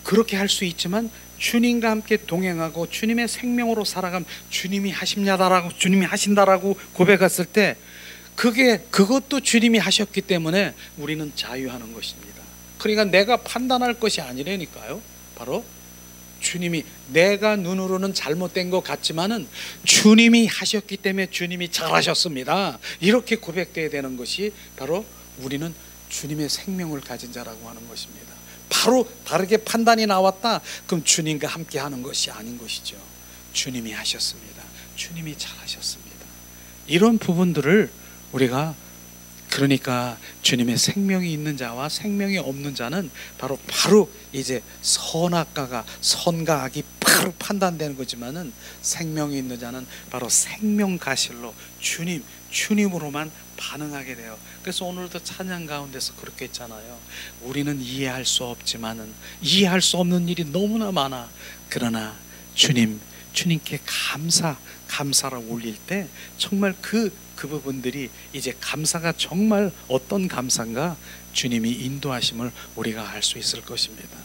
그렇게 할 수 있지만 주님과 함께 동행하고 주님의 생명으로 살아가면 주님이 하신다라고 고백했을 때 그것도 주님이 하셨기 때문에 우리는 자유하는 것입니다. 그러니까 내가 판단할 것이 아니라니까요. 바로 주님이 내가 눈으로는 잘못된 것 같지만은 주님이 하셨기 때문에 주님이 잘하셨습니다. 이렇게 고백돼야 되는 것이 바로 우리는 주님의 생명을 가진 자라고 하는 것입니다. 바로 다르게 판단이 나왔다. 그럼 주님과 함께 하는 것이 아닌 것이죠. 주님이 하셨습니다. 주님이 잘하셨습니다. 이런 부분들을 우리가 그러니까 주님의 생명이 있는 자와 생명이 없는 자는 바로 이제 선악과가 선과 악이 바로 판단되는 거지만은 생명이 있는 자는 바로 생명 가실로 주님으로만 반응하게 돼요. 그래서 오늘도 찬양 가운데서 그렇게 했잖아요. 우리는 이해할 수 없지만은 이해할 수 없는 일이 너무나 많아. 그러나 주님께 감사를 올릴 때 정말 그 부분들이 이제 감사가 정말 어떤 감사인가 주님이 인도하심을 우리가 알 수 있을 것입니다.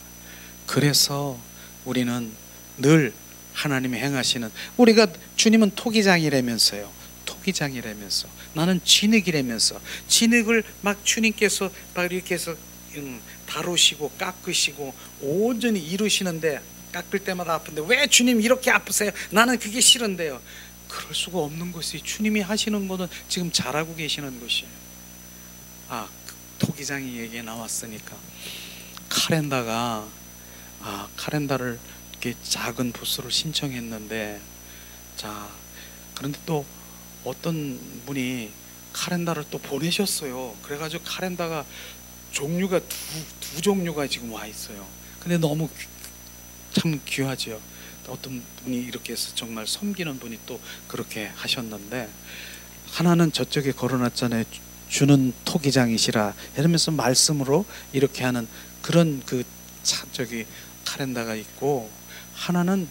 그래서 우리는 늘 하나님이 행하시는 우리가 주님은 토기장이라면서요. 토기장이라면서 나는 진흙이라면서 진흙을 막 주님께서 막 이렇게 해서 다루시고 깎으시고 온전히 이루시는데 깎을 때마다 아픈데 왜 주님 이렇게 아프세요? 나는 그게 싫은데요. 그럴 수가 없는 것이 주님이 하시는 것은 지금 잘하고 계시는 것이에요. 토기장이 얘기에 나왔으니까 카렌다를 이렇게 작은 부스를 신청했는데 그런데 또 어떤 분이 카렌다를 또 보내셨어요. 그래가지고 카렌다가 종류가 두 종류가 지금 와 있어요. 근데 너무 참 귀하죠. 어떤 분이 이렇게 해서 정말 섬기는 분이 또 그렇게 하셨는데 하나는 저쪽에 걸어놨잖아요. 주는 토기장이시라 이러면서 말씀으로 이렇게 하는 그런 저기 카렌다가 있고 하나는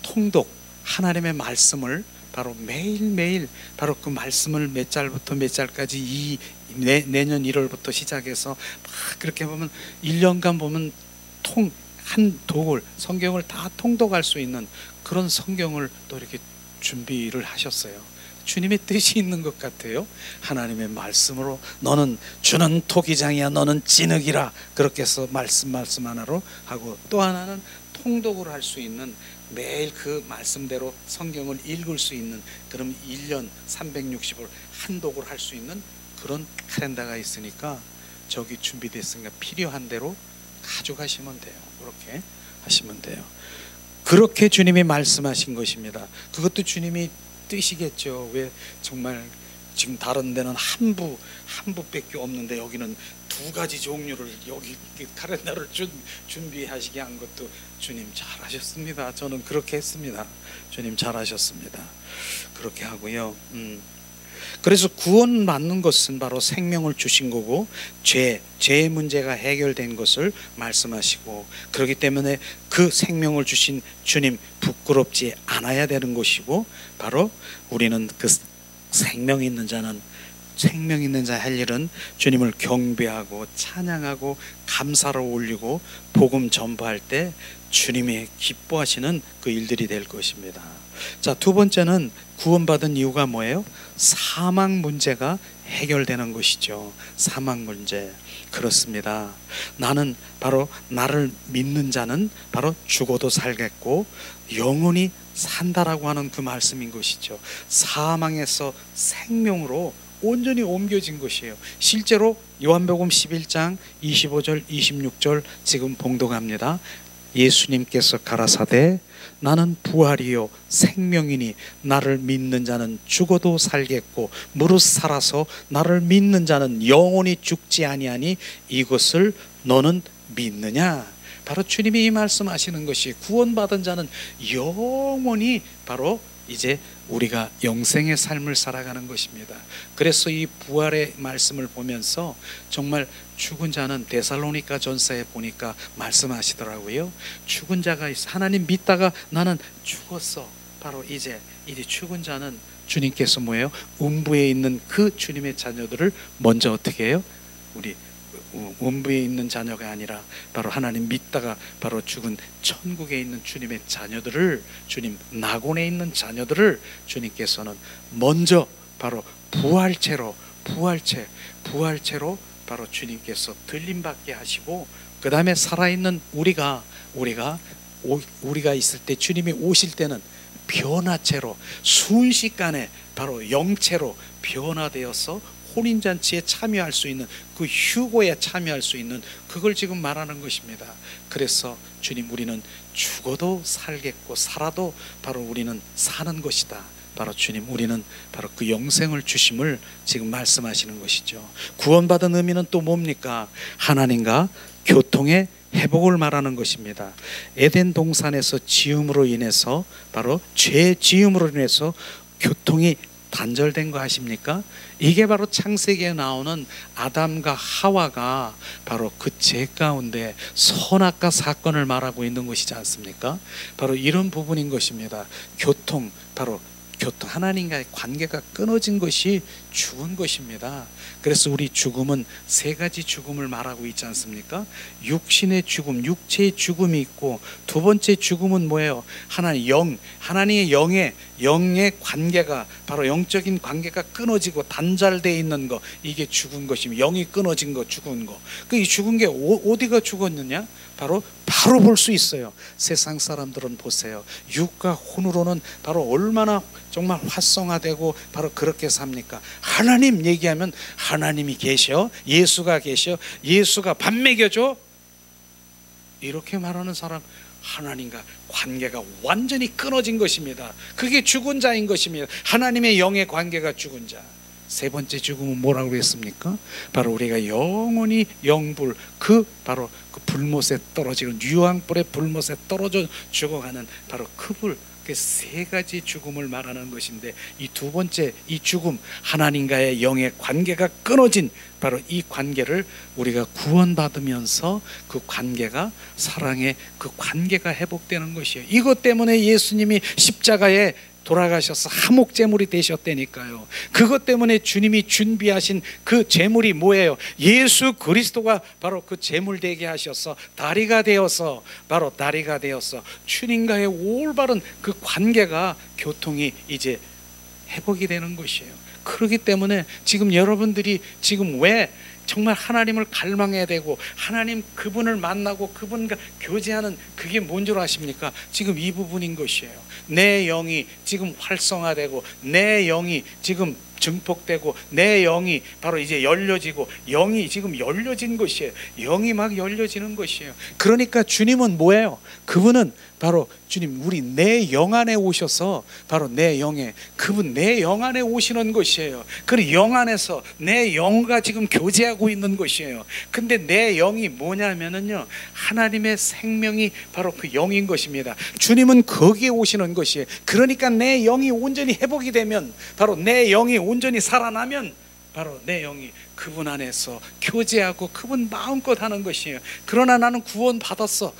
통독 하나님의 말씀을 바로 매일매일 바로 그 말씀을 몇 절부터 몇 절까지 내년 1월부터 시작해서 막 그렇게 보면 1년간 보면 한 독을 성경을 다 통독할 수 있는 그런 성경을 또 이렇게 준비를 하셨어요. 주님의 뜻이 있는 것 같아요. 하나님의 말씀으로 너는 주는 토기장이야 너는 진흙이라 그렇게 해서 말씀 하나로 하고 또 하나는 통독을 할 수 있는 매일 그 말씀대로 성경을 읽을 수 있는 그럼 1년 360을 한 독을 할 수 있는 그런 카렌다가 있으니까 저기 준비됐으니까 필요한 대로 가져가시면 돼요. 그렇게 하시면 돼요. 그렇게 주님이 말씀하신 것입니다. 그것도 주님이 뜻이겠죠. 왜 정말 지금 다른 데는 한 부밖에 없는데 여기는 두 가지 종류를 여기 카렌다를 준비하시게 한 것도 주님 잘하셨습니다. 저는 그렇게 했습니다. 주님 잘하셨습니다. 그렇게 하고요. 그래서 구원 받는 것은 바로 생명을 주신 거고 죄의 문제가 해결된 것을 말씀하시고 그렇기 때문에 그 생명을 주신 주님 부끄럽지 않아야 되는 것이고 바로 우리는 그 생명이 있는 자는 생명 있는 자 할 일은 주님을 경배하고 찬양하고 감사를 올리고 복음 전파할 때 주님이 기뻐하시는 그 일들이 될 것입니다. 자, 두 번째는 구원받은 이유가 뭐예요? 사망 문제가 해결되는 것이죠. 사망 문제. 그렇습니다. 나는 바로 나를 믿는 자는 바로 죽어도 살겠고 영원히 산다라고 하는 그 말씀인 것이죠. 사망에서 생명으로 온전히 옮겨진 것이에요. 실제로 요한복음 11장 25절 26절 지금 봉독합니다. 예수님께서 가라사대 나는 부활이요 생명이니 나를 믿는 자는 죽어도 살겠고 무릇 살아서 나를 믿는 자는 영원히 죽지 아니하니 이것을 너는 믿느냐? 바로 주님이 이 말씀하시는 것이 구원받은 자는 영원히 바로 이제 우리가 영생의 삶을 살아가는 것입니다. 그래서 이 부활의 말씀을 보면서 정말 죽은 자는 데살로니가 전서에 보니까 말씀하시더라고요. 죽은 자가 있어. 하나님 믿다가 나는 죽었어. 바로 이제 죽은 자는 주님께서 뭐예요? 음부에 있는 그 주님의 자녀들을 먼저 어떻게 해요? 우리 음부에 있는 자녀가 아니라 바로 하나님 믿다가 바로 죽은 천국에 있는 주님의 자녀들을, 주님 낙원에 있는 자녀들을 주님께서는 먼저 바로 부활체로 바로 주님께서 들림받게 하시고 그 다음에 살아있는 우리가 있을 때 주님이 오실 때는 변화체로 순식간에 바로 영체로 변화되어서 혼인잔치에 참여할 수 있는 그 휴고에 참여할 수 있는 그걸 지금 말하는 것입니다. 그래서 주님 우리는 죽어도 살겠고 살아도 바로 우리는 사는 것이다. 바로 주님 우리는 바로 그 영생을 주심을 지금 말씀하시는 것이죠. 구원받은 의미는 또 뭡니까? 하나님과 교통의 회복을 말하는 것입니다. 에덴 동산에서 지음으로 인해서 바로 죄 지음으로 인해서 교통이 단절된 거 아십니까? 이게 바로 창세기에 나오는 아담과 하와가 바로 그 죄 가운데 선악과 사건을 말하고 있는 것이지 않습니까? 바로 이런 부분인 것입니다. 바로 하나님과의 관계가 끊어진 것이 죽은 것입니다. 그래서 우리 죽음은 세 가지 죽음을 말하고 있지 않습니까? 육신의 죽음, 육체의 죽음이 있고 두 번째 죽음은 뭐예요? 하나님의 영의 관계가 바로 영적인 관계가 끊어지고 단절되어 있는 거, 이게 죽은 것입니다. 영이 끊어진 거, 죽은 거. 이 죽은 게 어디가 죽었느냐? 바로 볼 수 있어요. 세상 사람들은 보세요. 육과 혼으로는 바로 얼마나 정말 활성화되고 바로 그렇게 삽니까? 하나님 얘기하면 하나님이 계셔, 예수가 계셔, 예수가 밥 먹여줘, 이렇게 말하는 사람, 하나님과 관계가 완전히 끊어진 것입니다. 그게 죽은 자인 것입니다. 하나님의 영의 관계가 죽은 자. 세 번째 죽음은 뭐라고 했습니까? 바로 우리가 영원히 영불, 바로 그 불못에 떨어지는 유황불의 불못에 떨어져 죽어가는 바로 그 불, 그 세 가지 죽음을 말하는 것인데, 이 두 번째 이 죽음, 하나님과의 영의 관계가 끊어진 바로 이 관계를 우리가 구원받으면서 그 관계가 사랑의 그 관계가 회복되는 것이에요. 이것 때문에 예수님이 십자가에 돌아가셔서 화목제물이 되셨다니까요. 그것 때문에 주님이 준비하신 그 제물이 뭐예요? 예수 그리스도가 바로 그 제물 되게 하셔서 다리가 되어서 주님과의 올바른 그 관계가 교통이 이제 회복이 되는 것이에요. 그렇기 때문에 지금 여러분들이 지금 왜 정말 하나님을 갈망해야 되고 하나님 그분을 만나고 그분과 교제하는 그게 뭔 줄 아십니까? 지금 이 부분인 것이에요. 내 영이 지금 활성화되고 내 영이 지금 증폭되고 내 영이 바로 이제 열려지고 영이 지금 열려진 것이에요. 영이 막 열려지는 것이에요. 그러니까 주님은 뭐예요? 그분은 바로 주님 우리 내 영 안에 오셔서 바로 내 영에 그분 내 영 안에 오시는 것이에요. 그 영 안에서 내 영과 지금 교제하고 있는 것이에요. 근데 내 영이 뭐냐면은요, 하나님의 생명이 바로 그 영인 것입니다. 주님은 거기에 오시는 것이에요. 그러니까 내 영이 온전히 회복이 되면, 바로 내 영이 온전히 살아나면 바로 내 영이 그분 안에서 교제하고 그분 마음껏 하는 것이에요. 그러나 나는 구원받았어.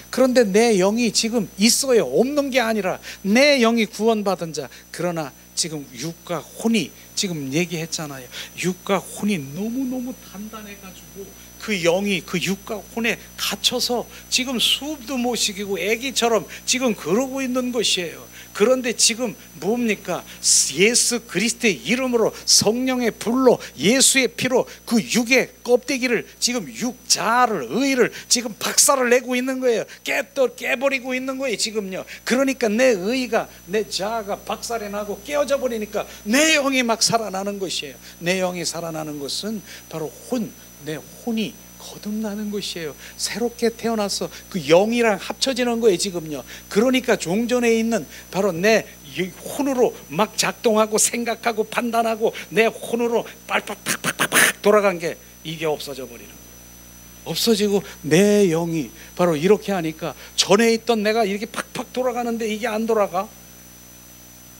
그런데 내 영이 지금 있어요. 없는 게 아니라 내 영이 구원받은 자. 그러나 지금 육과 혼이 지금 얘기했잖아요. 육과 혼이 너무너무 단단해가지고 그 영이 그 육과 혼에 갇혀서 지금 숨도 못 쉬기고 애기처럼 지금 그러고 있는 것이에요. 그런데 지금 뭡니까? 예수 그리스도의 이름으로 성령의 불로 예수의 피로 그 육의 껍데기를 지금 육자를 의를 지금 박살을 내고 있는 거예요. 깨버리고 있는 거예요 지금요. 그러니까 내 의가 내 자아가 박살이 나고 깨어져 버리니까 내 영이 막 살아나는 것이에요. 내 영이 살아나는 것은 바로 내 혼이 거듭나는 것이에요. 새롭게 태어나서 그 영이랑 합쳐지는 거예요 지금요. 그러니까 종전에 있는 바로 내 혼으로 막 작동하고 생각하고 판단하고 내 혼으로 팍팍팍팍 돌아간 게 이게 없어져 버리는 거예요. 없어지고 내 영이 바로 이렇게 하니까 전에 있던 내가 이렇게 팍팍 돌아가는데 이게 안 돌아가.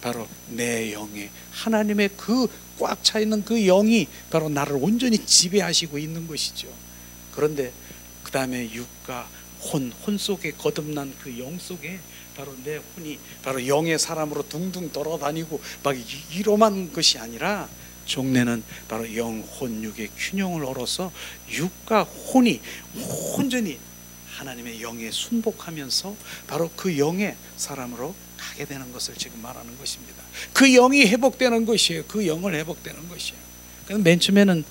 바로 내 영이 하나님의 그 꽉 차 있는 그 영이 바로 나를 온전히 지배하시고 있는 것이죠. 그런데 그 다음에 육과 혼 속에 거듭난 그 영 속에 바로 내 혼이 바로 영의 사람으로 둥둥 돌아다니고 막 이러한 것이 아니라 종래는 바로 영, 혼, 육의 균형을 얻어서 육과 혼이 온전히 하나님의 영에 순복하면서 바로 그 영의 사람으로 가게 되는 것을 지금 말하는 것입니다. 그 영이 회복되는 것이에요. 그 영을 회복되는 것이에요. 그래서 맨 처음에는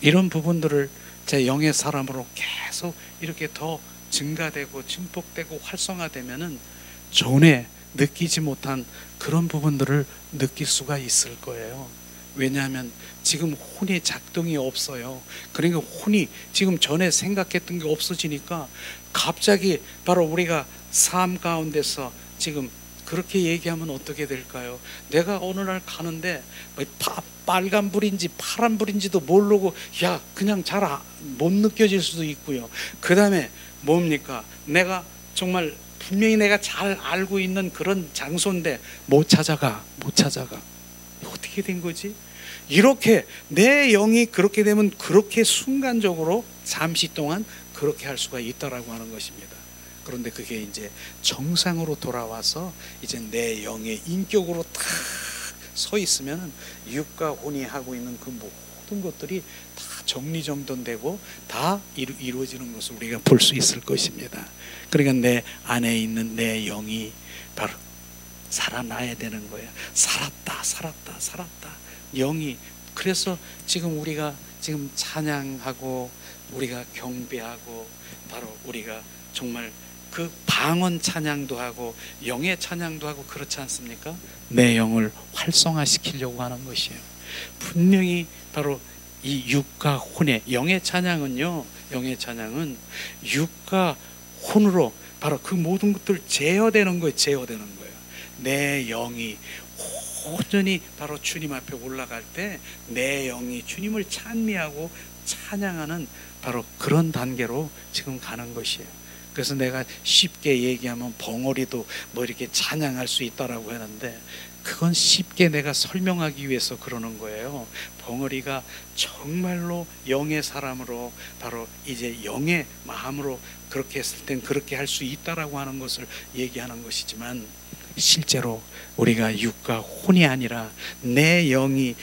이런 부분들을 제 영의 사람으로 계속 이렇게 더 증가되고 증폭되고 활성화되면은 전에 느끼지 못한 그런 부분들을 느낄 수가 있을 거예요. 왜냐하면 지금 혼의 작동이 없어요. 그러니까 혼이 지금 전에 생각했던 게 없어지니까 갑자기 바로 우리가 삶 가운데서 지금 그렇게 얘기하면 어떻게 될까요? 내가 어느 날 가는데 빨간불인지 파란불인지도 모르고 야 그냥 잘 못 느껴질 수도 있고요. 그 다음에 뭡니까? 내가 정말 분명히 내가 잘 알고 있는 그런 장소인데 못 찾아가. 어떻게 된 거지? 이렇게 내 영이 그렇게 되면 그렇게 순간적으로 잠시 동안 그렇게 할 수가 있다라고 하는 것입니다. 그런데 그게 이제 정상으로 돌아와서 이제 내 영의 인격으로 탁 서 있으면 육과 혼이 하고 있는 그 모든 것들이 다 정리정돈되고 다 이루어지는 것을 우리가 볼 수 있을 것입니다. 그러니까 내 안에 있는 내 영이 바로 살아나야 되는 거예요. 살았다. 영이. 그래서 지금 우리가 지금 찬양하고 우리가 경배하고 바로 우리가 정말 그 방언 찬양도 하고 영의 찬양도 하고 그렇지 않습니까? 내 영을 활성화시키려고 하는 것이에요. 분명히 바로 이 육과 혼의 영의 찬양은요. 영의 찬양은 육과 혼으로 바로 그 모든 것들 제어되는 거예요. 내 영이 온전히 바로 주님 앞에 올라갈 때 내 영이 주님을 찬미하고 찬양하는 바로 그런 단계로 지금 가는 것이에요. 그래서 내가 쉽게 얘기하면 벙어리도 뭐 이렇게 찬양할 수 있다라고 하는데 그건 쉽게 내가 설명하기 위해서 그러는 거예요. 벙어리가 정말로 영의 사람으로 바로 이제 영의 마음으로 그렇게 했을 땐 그렇게 할 수 있다라고 하는 것을 얘기하는 것이지만 실제로 우리가 육과 혼이 아니라 내 영이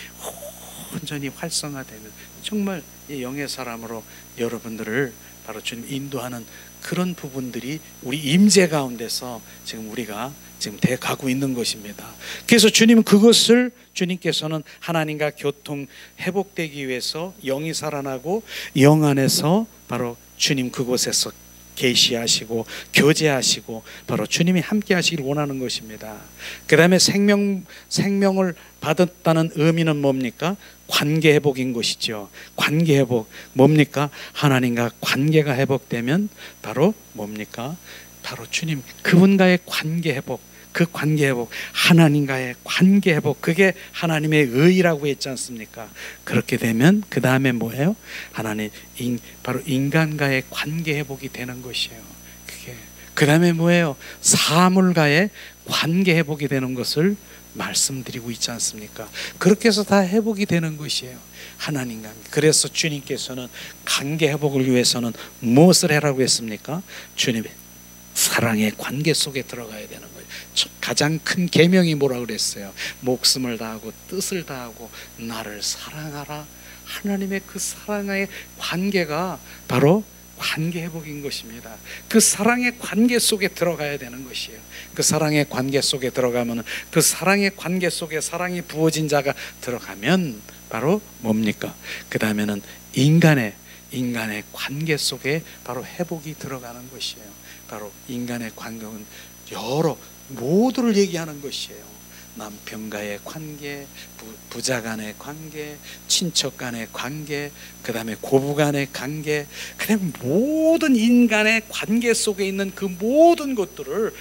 온전히 활성화되면 정말 이 영의 사람으로 여러분들을 바로 주님 인도하는 그런 부분들이 우리 임재 가운데서 지금 우리가 지금 돼가고 있는 것입니다. 그래서 주님께서는 하나님과 교통 회복되기 위해서 영이 살아나고 영 안에서 바로 주님 그곳에서 계시하시고 교제하시고 바로 주님이 함께 하시길 원하는 것입니다. 그 다음에 생명을 받았다는 의미는 뭡니까? 관계 회복인 것이죠. 관계 회복 뭡니까? 하나님과 관계가 회복되면 바로 뭡니까? 바로 주님 그분과의 관계 회복, 그 관계 회복, 하나님과의 관계 회복, 그게 하나님의 의라고 했지 않습니까? 그렇게 되면 그 다음에 뭐예요? 바로 인간과의 관계 회복이 되는 것이에요. 그 다음에 뭐예요? 사물과의 관계 회복이 되는 것을 말씀드리고 있지 않습니까? 그렇게 해서 다 회복이 되는 것이에요. 하나님과. 그래서 주님께서는 관계 회복을 위해서는 무엇을 해라고 했습니까? 주님의 사랑의 관계 속에 들어가야 되는 거예요. 가장 큰 계명이 뭐라 그랬어요? 목숨을 다하고 뜻을 다하고 나를 사랑하라. 하나님의 그 사랑의 관계가 바로 관계 회복인 것입니다. 그 사랑의 관계 속에 들어가야 되는 것이에요. 그 사랑의 관계 속에 들어가면, 그 사랑의 관계 속에 사랑이 부어진 자가 들어가면 바로 뭡니까? 그 다음에는 인간의 관계 속에 바로 회복이 들어가는 것이에요. 바로 인간의 관계는 모두를 얘기하는 것이에요. 남편과의 관계, 부자 간의 관계, 친척 간의 관계, 그 다음에 고부 간의 관계, 그다음에 모든 인간의 관계 속에 있는 그 모든 것들을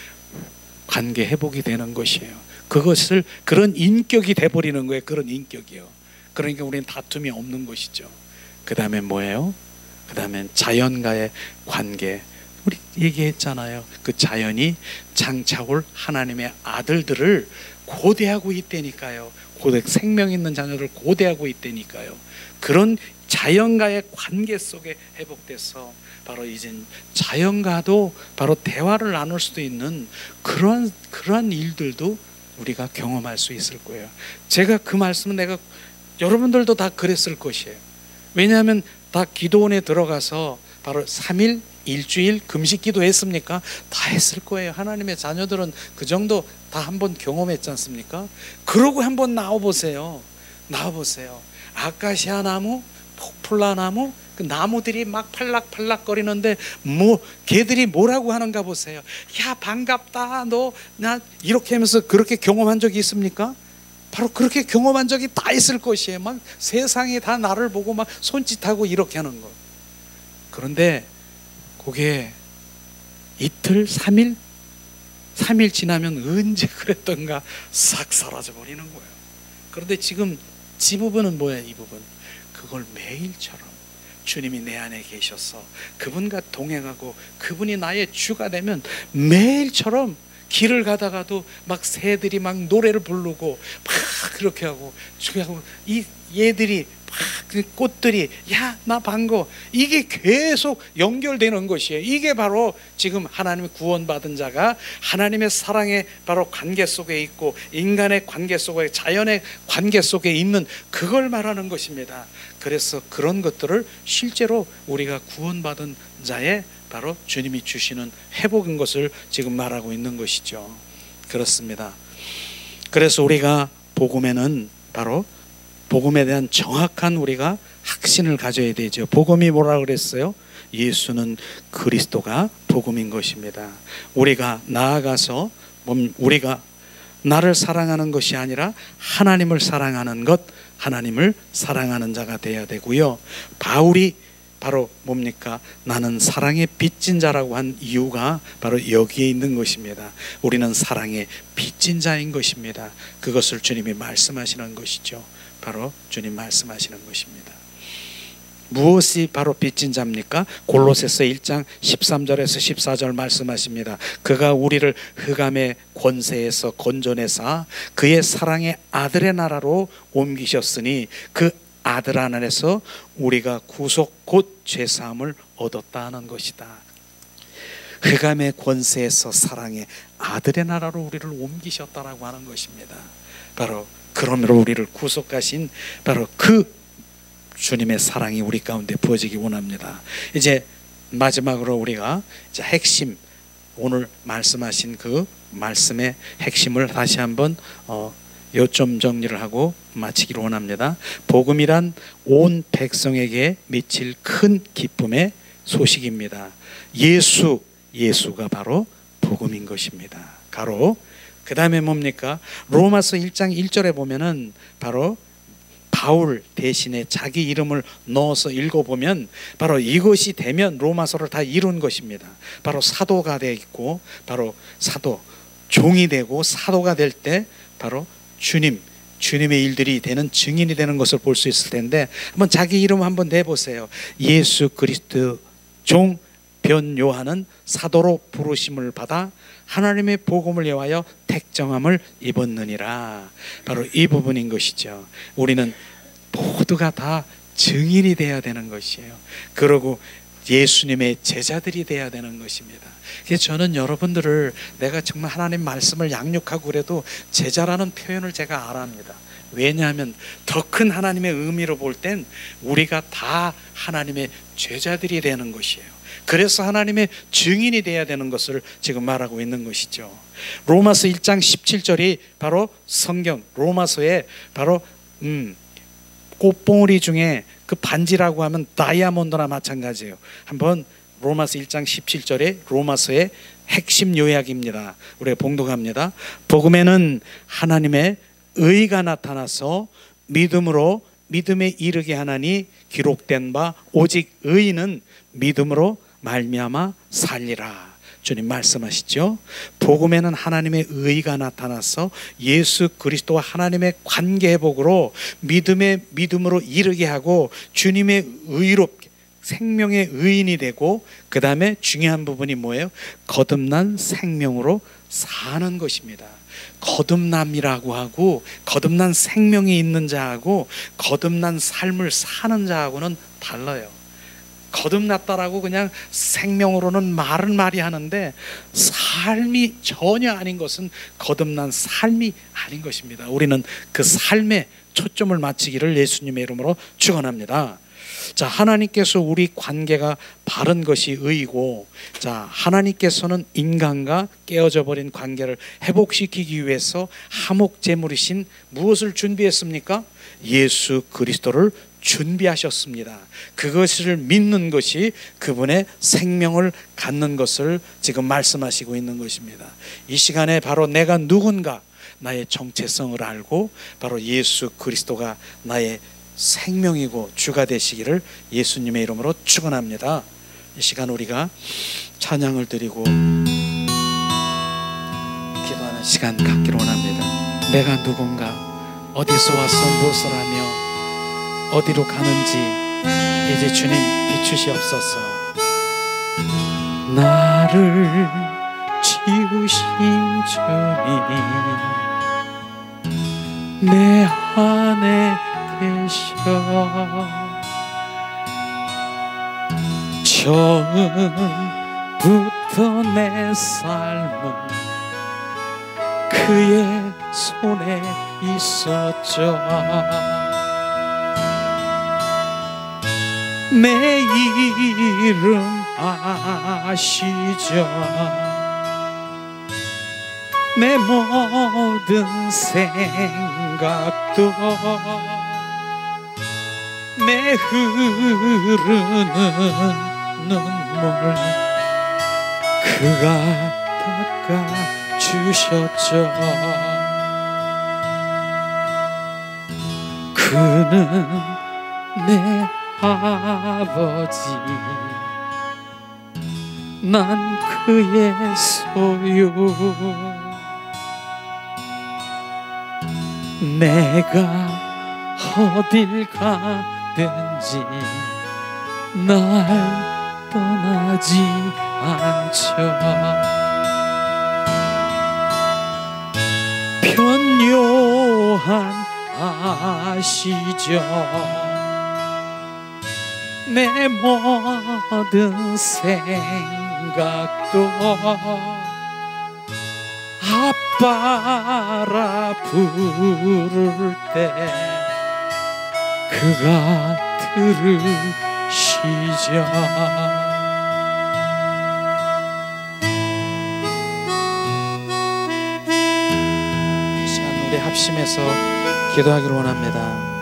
관계 회복이 되는 것이에요. 그것을 그런 인격이 돼버리는 거예요. 그런 인격이요. 그러니까 우리는 다툼이 없는 것이죠. 그 다음에 뭐예요? 그 다음에 자연과의 관계. 우리 얘기했잖아요. 그 자연이 장차올 하나님의 아들들을 고대하고 있다니까요. 생명 있는 자녀를 고대하고 있다니까요. 그런 자연과의 관계 속에 회복돼서 바로 이젠 자연과도 바로 대화를 나눌 수도 있는 그런 일들도 우리가 경험할 수 있을 거예요. 제가 그 말씀은 여러분들도 다 그랬을 것이에요. 왜냐하면 다 기도원에 들어가서 바로 3일 일주일 금식 기도했습니까? 다 했을 거예요. 하나님의 자녀들은 그 정도 다 한번 경험했지 않습니까? 그러고 한번 나와보세요. 아카시아 나무, 포플라 나무, 그 나무들이 막 팔락팔락거리는데 걔들이 뭐라고 하는가 보세요. 야, 반갑다. 나 이렇게 하면서 그렇게 경험한 적이 있습니까? 바로 그렇게 경험한 적이 다 있을 것이에요. 막 세상이 다 나를 보고 막 손짓하고 이렇게 하는 거. 그런데 그게 이틀, 3일 지나면 언제 그랬던가 싹 사라져 버리는 거예요. 그런데 지금 이 부분은 뭐야? 이 부분 그걸 매일처럼 주님이 내 안에 계셔서 그분과 동행하고 그분이 나의 주가 되면 매일처럼 길을 가다가도 막 새들이 막 노래를 부르고 막 그렇게 하고 얘들이 그 꽃들이 야, 나 반가워. 이게 계속 연결되는 것이에요. 이게 바로 지금 하나님의 구원받은 자가 하나님의 사랑의 바로 관계 속에 있고 인간의 관계 속에 자연의 관계 속에 있는 그걸 말하는 것입니다. 그래서 그런 것들을 실제로 우리가 구원받은 자의 바로 주님이 주시는 회복인 것을 지금 말하고 있는 것이죠. 그렇습니다. 그래서 우리가 복음에는 바로 복음에 대한 정확한 우리가 확신을 가져야 되죠. 복음이 뭐라 그랬어요? 예수는 그리스도가 복음인 것입니다. 우리가 나아가서 우리가 나를 사랑하는 것이 아니라 하나님을 사랑하는 것, 하나님을 사랑하는 자가 되어야 되고요. 바울이 바로 뭡니까? 나는 사랑의 빚진 자라고 한 이유가 바로 여기에 있는 것입니다. 우리는 사랑의 빚진 자인 것입니다. 그것을 주님이 말씀하시는 것이죠. 바로 주님 말씀하시는 것입니다. 무엇이 바로 빚진 자입니까? 골로새서 1장 13절에서 14절 말씀하십니다. 그가 우리를 흑암의 권세에서 건져내사 그의 사랑의 아들의 나라로 옮기셨으니 그 아들 안에서 우리가 구속 곧 죄사함을 얻었다는 것이다. 흑암의 권세에서 사랑의 아들의 나라로 우리를 옮기셨다라고 하는 것입니다. 바로 그러므로 우리를 구속하신 바로 그 주님의 사랑이 우리 가운데 부어지기 원합니다. 이제 마지막으로 우리가 이제 핵심, 오늘 말씀하신 그 말씀의 핵심을 다시 한번 요점 정리를 하고 마치기를 원합니다. 복음이란 온 백성에게 미칠 큰 기쁨의 소식입니다. 예수가 바로 복음인 것입니다. 그 다음에 뭡니까? 로마서 1장 1절에 보면은 바로 바울 대신에 자기 이름을 넣어서 읽어보면 바로 이것이 되면 로마서를 다 이룬 것입니다. 바로 사도가 되어 있고 바로 종이 되고 사도가 될 때 바로 주님의 일들이 되는 증인이 되는 것을 볼 수 있을 텐데 한번 자기 이름 한번 내보세요. 예수 그리스도 종 변 요한은 사도로 부르심을 받아 하나님의 복음을 위하여 택정함을 입었느니라. 바로 이 부분인 것이죠. 우리는 모두가 다 증인이 되어야 되는 것이에요. 그러고 예수님의 제자들이 되어야 되는 것입니다. 그래서 저는 여러분들을 내가 정말 하나님 말씀을 양육하고 그래도 제자라는 표현을 제가 안 합니다. 왜냐하면 더 큰 하나님의 의미로 볼 땐 우리가 다 하나님의 제자들이 되는 것이에요. 그래서 하나님의 증인이 되어야 되는 것을 지금 말하고 있는 것이죠. 로마서 1장 17절이 바로 성경 로마서에 바로 꽃봉오리 중에 그 반지라고 하면 다이아몬드나 마찬가지예요. 한번 로마서 1장 17절에 로마서의 핵심 요약입니다. 우리가 봉독합니다. 복음에는 하나님의 의가 나타나서 믿음으로 믿음에 이르게 하나니 기록된 바 오직 의인은 믿음으로 말미암아 살리라. 주님 말씀하시죠. 복음에는 하나님의 의가 나타나서 예수 그리스도와 하나님의 관계 회복으로 믿음으로 이르게 하고 주님의 의롭게 생명의 의인이 되고, 그 다음에 중요한 부분이 뭐예요? 거듭난 생명으로 사는 것입니다. 거듭남이라고 하고 거듭난 생명이 있는 자하고 거듭난 삶을 사는 자하고는 달라요. 거듭났다라고 그냥 생명으로는 말은 많이 하는데 삶이 전혀 아닌 것은 거듭난 삶이 아닌 것입니다. 우리는 그 삶에 초점을 맞추기를 예수님의 이름으로 축원합니다. 자, 하나님께서 우리 관계가 바른 것이 의이고, 자, 하나님께서는 인간과 깨어져 버린 관계를 회복시키기 위해서 화목 제물이신 무엇을 준비했습니까? 예수 그리스도를 준비하셨습니다. 그것을 믿는 것이 그분의 생명을 갖는 것을 지금 말씀하시고 있는 것입니다. 이 시간에 바로 내가 누군가, 나의 정체성을 알고 바로 예수 그리스도가 나의 생명이고 주가 되시기를 예수님의 이름으로 축원합니다. 이 시간 우리가 찬양을 드리고 기도하는 시간 갖기를 원합니다. 내가 누군가, 어디서 와서 무엇을 하며 어디로 가는지 이제 주님 비추시옵소서. 나를 지으신 주님 내 안에 계셔. 처음부터 내 삶은 그의 손에 있었죠. 내 이름 아시죠. 내 모든 생각도 내 흐르는 눈물 그가 닦아주셨죠. 그는 내 아버지, 난 그의 소유. 내가 어딜 가든지 날 떠나지 않죠. 변요한 아시죠. 내 모든 생각도 아빠라 부를 때 그가 들으시죠. 이 시간 우리 합심해서 기도하기를 원합니다.